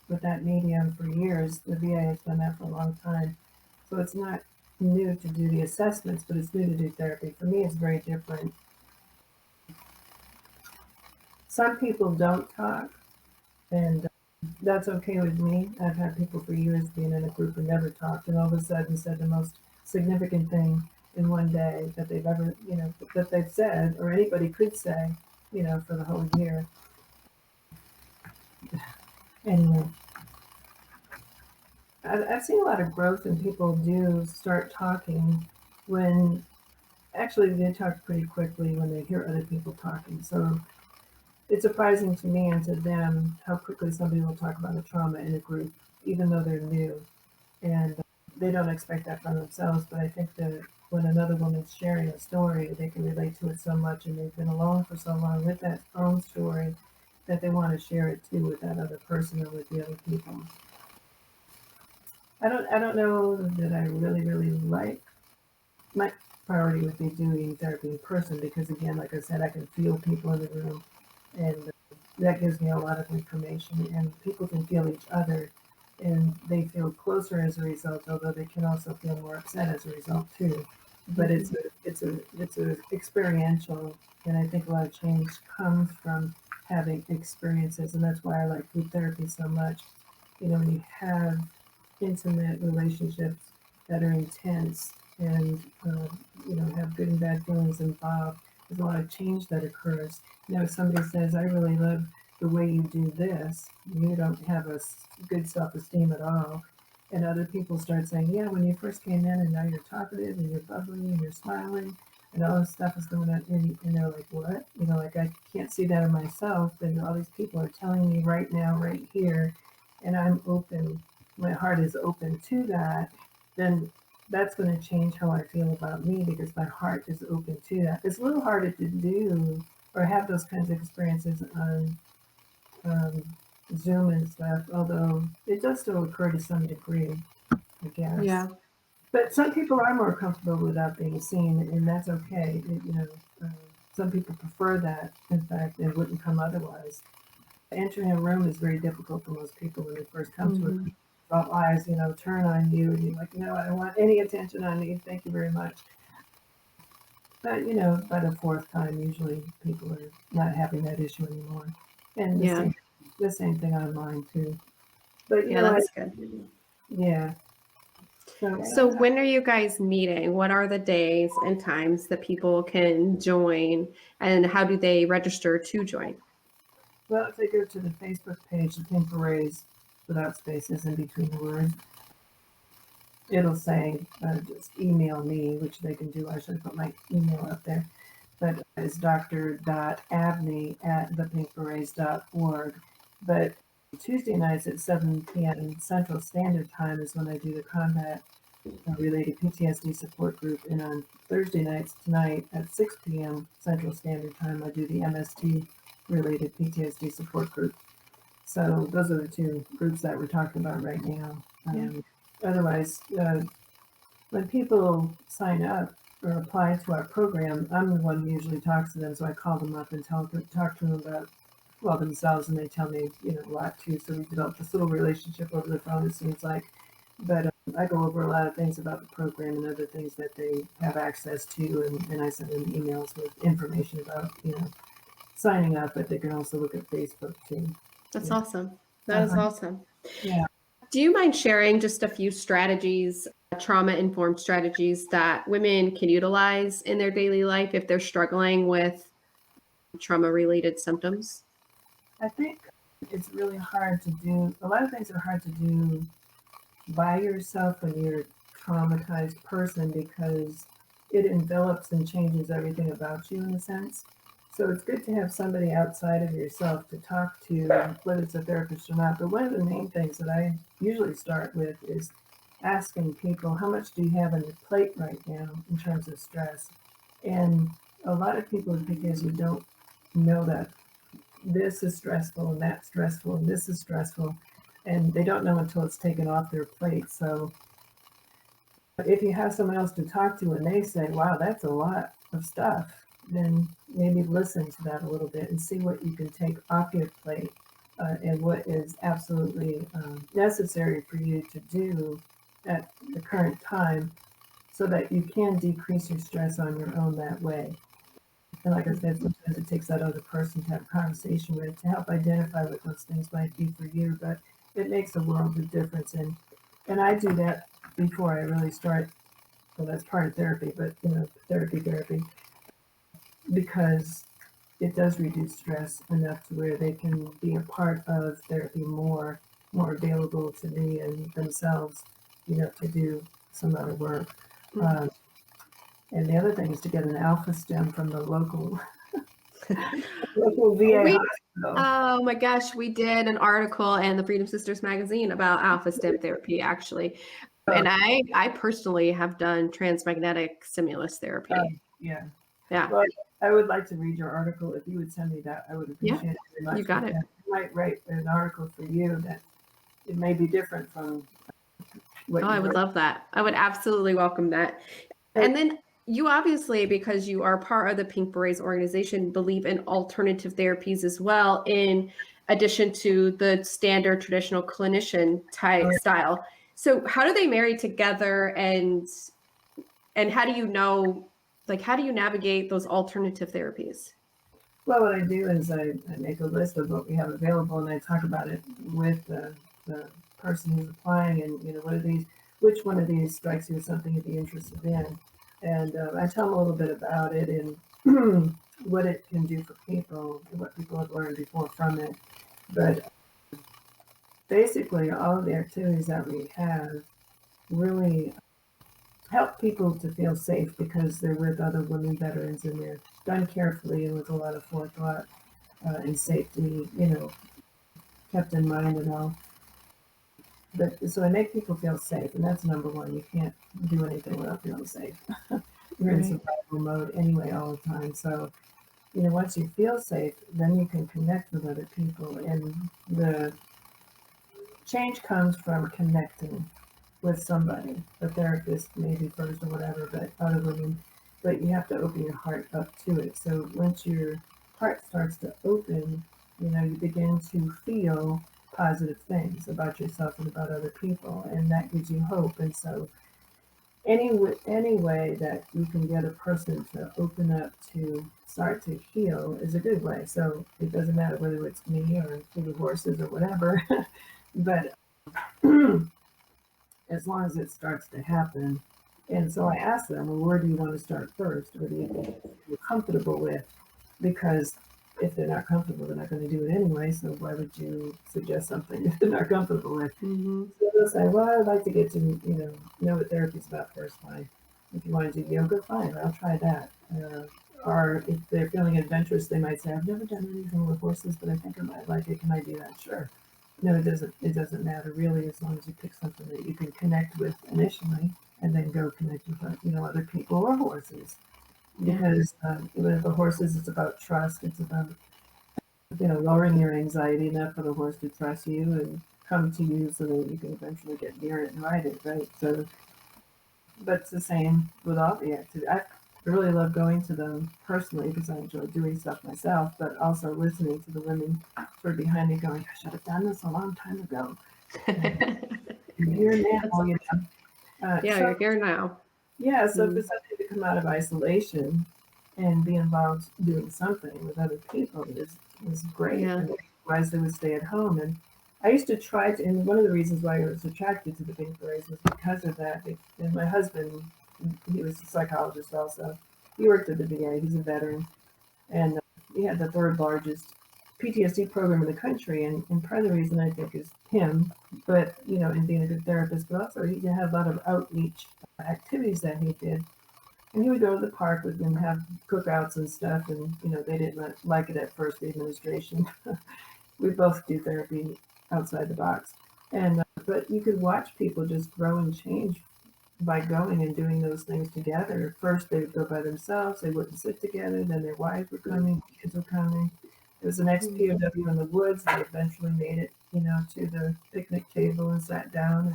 S3: with that medium for years. The VA has done that for a long time. So it's not new to do the assessments, but it's new to do therapy. For me, it's very different. Some people don't talk, and that's okay with me. I've had people for years being in a group and never talked, and all of a sudden said the most significant thing in one day that they've ever, that they've said, or anybody could say, for the whole year. Anyway, I've seen a lot of growth in people do start talking when actually they talk pretty quickly when they hear other people talking. So it's surprising to me and to them how quickly somebody will talk about a trauma in a group, even though they're new. And they don't expect that from themselves. But I think that when another woman's sharing a story, they can relate to it so much, and they've been alone for so long with that own story that they want to share it too with that other person or with the other people. I don't know that I really like. My priority would be doing therapy in person because, again, like I said, I can feel people in the room, and that gives me a lot of information, and people can feel each other, and they feel closer as a result, although they can also feel more upset as a result too. But it's a experiential, and I think a lot of change comes from having experiences, and that's why I like group therapy so much. When you have intimate relationships that are intense and have good and bad feelings involved, there's a lot of change that occurs. If somebody says, I really love the way you do this, you don't have a good self-esteem at all, and other people start saying, yeah, when you first came in and now you're talkative and you're bubbly and you're smiling and all this stuff is going on, and they're like, what? Like, I can't see that in myself, and all these people are telling me right now, right here, and I'm open, my heart is open to that, then that's going to change how I feel about me because my heart is open to that. It's a little harder to do or have those kinds of experiences on Zoom and stuff, although it does still occur to some degree, I guess.
S1: Yeah.
S3: But some people are more comfortable without being seen, and that's okay. Some people prefer that, in fact, and wouldn't come otherwise. Entering a room is very difficult for most people when they first come to it. All eyes, turn on you, and you're like, no, I don't want any attention on me. Thank you very much. But by the fourth time, usually people are not having that issue anymore. And the same thing online too. But
S1: That's good.
S3: Yeah.
S1: So when are you guys meeting? What are the days and times that people can join, and how do they register to join?
S3: Well, if they go to the Facebook page, the Pink Berets, without spaces in between the words, it'll say just email me, which they can do. I should put my email up there. But it's dr.abney@thepinkberets.org. But Tuesday nights at 7 p.m. Central Standard Time is when I do the combat related PTSD support group. And on Thursday nights tonight at 6 p.m. Central Standard Time, I do the MST related PTSD support group. So those are the two groups that we're talking about right now. Otherwise, when people sign up or apply to our program, I'm the one who usually talks to them. So I call them up and talk to them about themselves, and they tell me a lot too. So we develop this little relationship over the phone, it seems like. But I go over a lot of things about the program and other things that they have access to, and I send them emails with information about signing up. But they can also look at Facebook too.
S1: That's awesome. That is awesome.
S3: Yeah.
S1: Do you mind sharing just a few strategies, trauma-informed strategies that women can utilize in their daily life if they're struggling with trauma-related symptoms?
S3: I think it's really hard to do. A lot of things are hard to do by yourself when you're a traumatized person because it envelops and changes everything about you in a sense. So it's good to have somebody outside of yourself to talk to, whether it's a therapist or not. But one of the main things that I usually start with is asking people, how much do you have on your plate right now in terms of stress? And a lot of people, because you don't know that this is stressful and that's stressful and this is stressful, and they don't know until it's taken off their plate. So if you have someone else to talk to and they say, wow, that's a lot of stuff, then maybe listen to that a little bit and see what you can take off your plate and what is absolutely necessary for you to do at the current time so that you can decrease your stress on your own that way. And like I said, sometimes it takes that other person to have a conversation with to help identify what those things might be for you. But it makes a world of difference. And I do that before I really start. Well, that's part of therapy, but therapy, because it does reduce stress enough to where they can be a part of therapy more available to me and themselves, to do some other work. Um, and the other thing is to get an alpha stem from the local VA
S1: We,
S3: hospital.
S1: oh my gosh, we did an article in the Freedom Sisters magazine about alpha stem therapy, actually. And I personally have done transmagnetic stimulus therapy.
S3: Yeah.
S1: Yeah.
S3: Well, I would like to read your article. If you would send me that, I would appreciate it very much.
S1: You got it.
S3: I might write an article for you that it may be different from what
S1: I would love that. I would absolutely welcome that. And then you obviously, because you are part of the Pink Berets organization, believe in alternative therapies as well, in addition to the standard traditional clinician type style. So how do they marry together, and how do you know, like, how do you navigate those alternative therapies?
S3: Well, what I do is I make a list of what we have available, and I talk about it with the person who's applying, and which one of these strikes you as something you'd be interested in, and I tell them a little bit about it and what it can do for people, what people have learned before from it. But basically, all of the activities that we have really help people to feel safe because they're with other women veterans and they're done carefully and with a lot of forethought and safety, kept in mind and all. But so I make people feel safe, and that's number one. You can't do anything without feeling safe. You're in survival mode anyway all the time. So, once you feel safe, then you can connect with other people, and the change comes from connecting with somebody, a therapist maybe first or whatever, but other women, but you have to open your heart up to it. So once your heart starts to open, you begin to feel positive things about yourself and about other people, and that gives you hope. And so any way that you can get a person to open up to start to heal is a good way. So it doesn't matter whether it's me or the horses or whatever, but as long as it starts to happen. And so I ask them, well, where do you want to start first? Or do you think you're comfortable with? Because if they're not comfortable, they're not going to do it anyway. So why would you suggest something if they're not comfortable with?
S1: Mm-hmm.
S3: So they'll say, well, I'd like to get to, know what therapy's about first. Fine. If you want to do yoga, fine, I'll try that. Or if they're feeling adventurous, they might say, I've never done anything with horses, but I think I might like it. Can I do that? Sure. No, it doesn't matter really, as long as you pick something that you can connect with initially and then go connect with, other people or horses. Because with the horses, it's about trust. It's about, lowering your anxiety enough for the horse to trust you and come to you so that you can eventually get near it and ride it, right? So, but it's the same with all the activities. I really love going to them personally because I enjoy doing stuff myself, but also listening to the women sort of behind me going, I should have done this a long time ago. You're here now,
S1: You're here now.
S3: Yeah, so for somebody to come out of isolation and be involved doing something with other people is great.
S1: Yeah.
S3: And otherwise they would stay at home. And I used to try to, and one of the reasons why I was attracted to the Pink Berets was because of that. And my husband, he was a psychologist also. He worked at the VA, he's a veteran. And he had the third largest PTSD program in the country. And part of the reason I think is him, but, and being a good therapist, but also he had a lot of outreach activities that he did. And he would go to the park with them, have cookouts and stuff. And, they didn't like it at first, the administration. We both do therapy outside the box. And, but you could watch people just grow and change by going and doing those things together. First, they would go by themselves. They wouldn't sit together. Then their wives were coming, kids were coming. There was an ex-POW in the woods. They eventually made it, to the picnic table and sat down.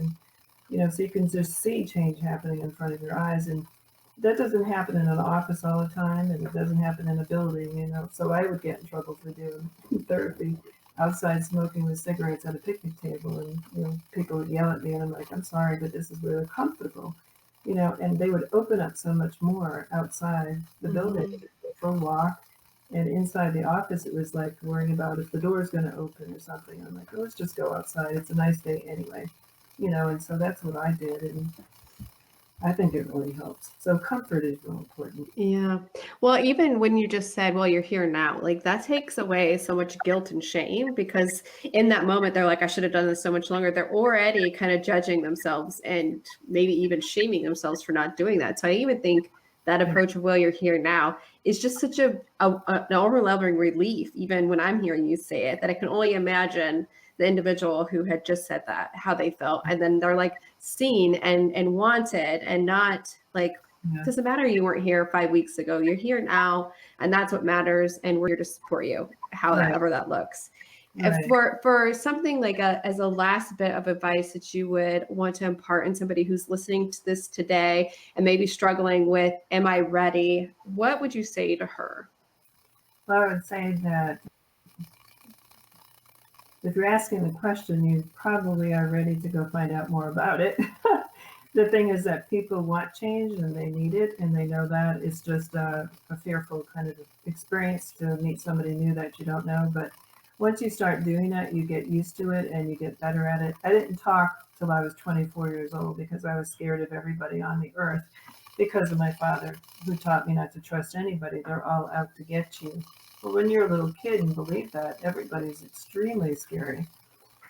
S3: And, so you can just see change happening in front of your eyes. And that doesn't happen in an office all the time. And it doesn't happen in a building, So I would get in trouble for doing therapy outside smoking with cigarettes at a picnic table, and people would yell at me, and I'm like, I'm sorry, but this is really comfortable, and they would open up so much more outside the building for a walk. And inside the office, it was like worrying about if the door is going to open or something. I'm like, oh, let's just go outside. It's a nice day anyway, and so that's what I did. And I think it really helps. So comfort is real important.
S1: Yeah. Well, even when you just said, well, you're here now, like that takes away so much guilt and shame because in that moment, they're like, I should have done this so much longer. They're already kind of judging themselves and maybe even shaming themselves for not doing that. So I even think that approach of, well, you're here now is just such an overwhelming relief, even when I'm hearing you say it, that I can only imagine the individual who had just said that, how they felt. And then they're like seen and wanted and not like,
S3: Yeah.
S1: doesn't matter you weren't here 5 weeks ago. You're here now, and that's what matters. And we're here to support you, however that looks.
S3: Right.
S1: For something like as a last bit of advice that you would want to impart in somebody who's listening to this today and maybe struggling with, am I ready? What would you say to her?
S3: Well, I would say that if you're asking the question, you probably are ready to go find out more about it. The thing is that people want change and they need it, and they know that. It's just a fearful kind of experience to meet somebody new that you don't know. But once you start doing that, you get used to it and you get better at it. I didn't talk till I was 24 years old because I was scared of everybody on the earth because of my father, who taught me not to trust anybody. They're all out to get you. But when you're a little kid and believe that, everybody's extremely scary.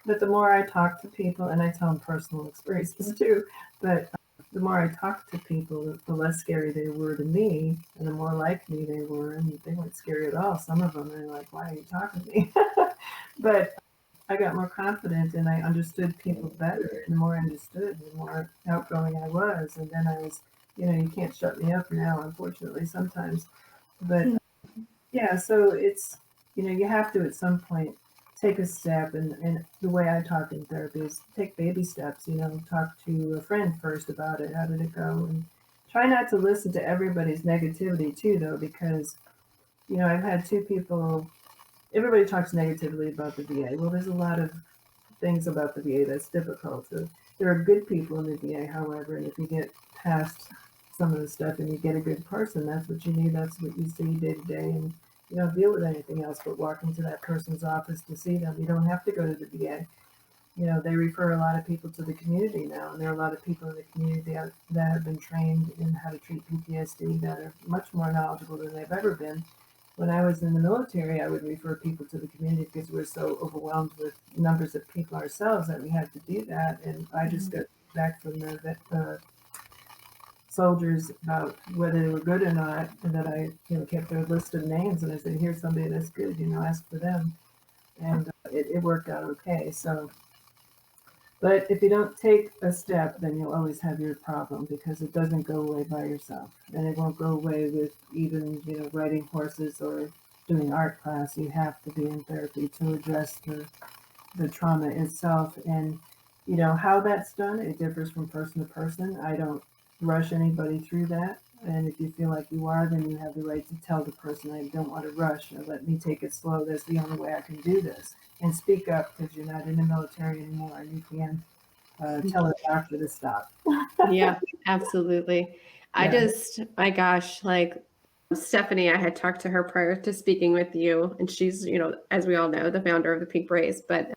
S3: But the more I talk to people, and I tell them personal experiences too, but the more I talk to people, the less scary they were to me, and the more like me they were, and they weren't scary at all. Some of them are like, why are you talking to me? But I got more confident and I understood people better, and the more I understood, the more outgoing I was. And then I was, you can't shut me up now, unfortunately, sometimes. But yeah, so it's, you have to at some point take a step, and the way I talk in therapy is take baby steps, talk to a friend first about it. How did it go? And try not to listen to everybody's negativity too, though, because, I've had two people, everybody talks negatively about the VA. Well, there's a lot of things about the VA that's difficult. So there are good people in the VA, however, and if you get past some of the stuff and you get a good person, that's what you need. That's what you see day to day. And you don't deal with anything else but walk into that person's office to see them. You don't have to go to the VA. They refer a lot of people to the community now, and there are a lot of people in the community that have been trained in how to treat PTSD that are much more knowledgeable than they've ever been. When I was in the military, I would refer people to the community because we're so overwhelmed with numbers of people ourselves that we had to do that. And I just got back from the soldiers about whether they were good or not, and that I kept a list of names, and I said, here's somebody that's good, ask for them. And it worked out okay. So, but if you don't take a step, then you'll always have your problem, because it doesn't go away by yourself, and it won't go away with even riding horses or doing art class. You have to be in therapy to address the trauma itself. And how that's done, it differs from person to person. I don't rush anybody through that, and if you feel like you are, then you have the right to tell the person, I don't want to rush, or let me take it slow. That's the only way I can do this. And speak up, because you're not in the military anymore, and you can tell a doctor to stop.
S1: Yeah, absolutely.
S3: Yeah.
S1: My gosh, like Stephanie, I had talked to her prior to speaking with you, and she's, as we all know, the founder of the Pink Berets, but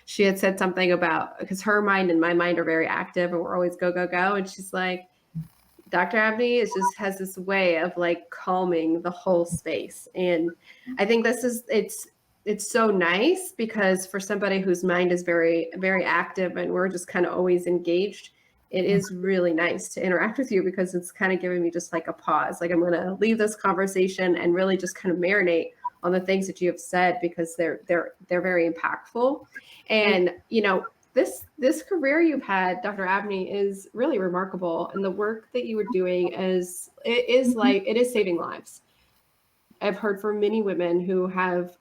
S1: she had said something about, because her mind and my mind are very active and we're always go, go, go. And she's like, Dr. Abney has this way of like calming the whole space. And I think it's so nice, because for somebody whose mind is very, very active and we're just kind of always engaged, it is really nice to interact with you, because it's kind of giving me just like a pause. Like, I'm going to leave this conversation and really just kind of marinate on the things that you have said, because they're very impactful. And, this career you've had, Dr. Abney, is really remarkable. And the work that you were doing is saving lives. I've heard from many women who have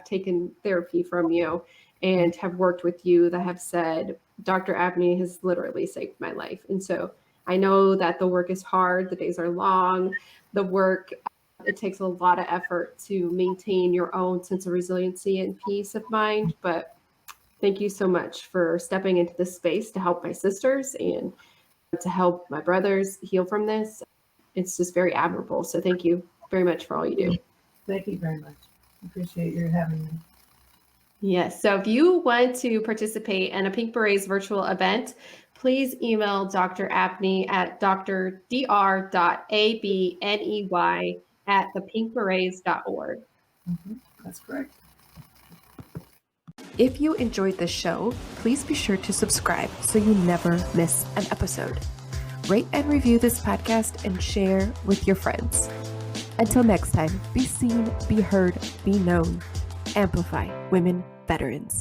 S1: taken therapy from you and have worked with you that have said, Dr. Abney has literally saved my life. And so I know that the work is hard, the days are long, it takes a lot of effort to maintain your own sense of resiliency and peace of mind. But thank you so much for stepping into this space to help my sisters and to help my brothers heal from this. It's just very admirable. So thank you very much for all you do.
S3: Thank you very much. Appreciate your having me.
S1: Yes. So if you want to participate in a Pink Berets virtual event, please email Dr. Abney at dr.abney@thepinkberets.org.
S3: That's correct.
S4: If you enjoyed this show, please be sure to subscribe so you never miss an episode. Rate and review this podcast and share with your friends. Until next time, be seen, be heard, be known. Amplify women veterans.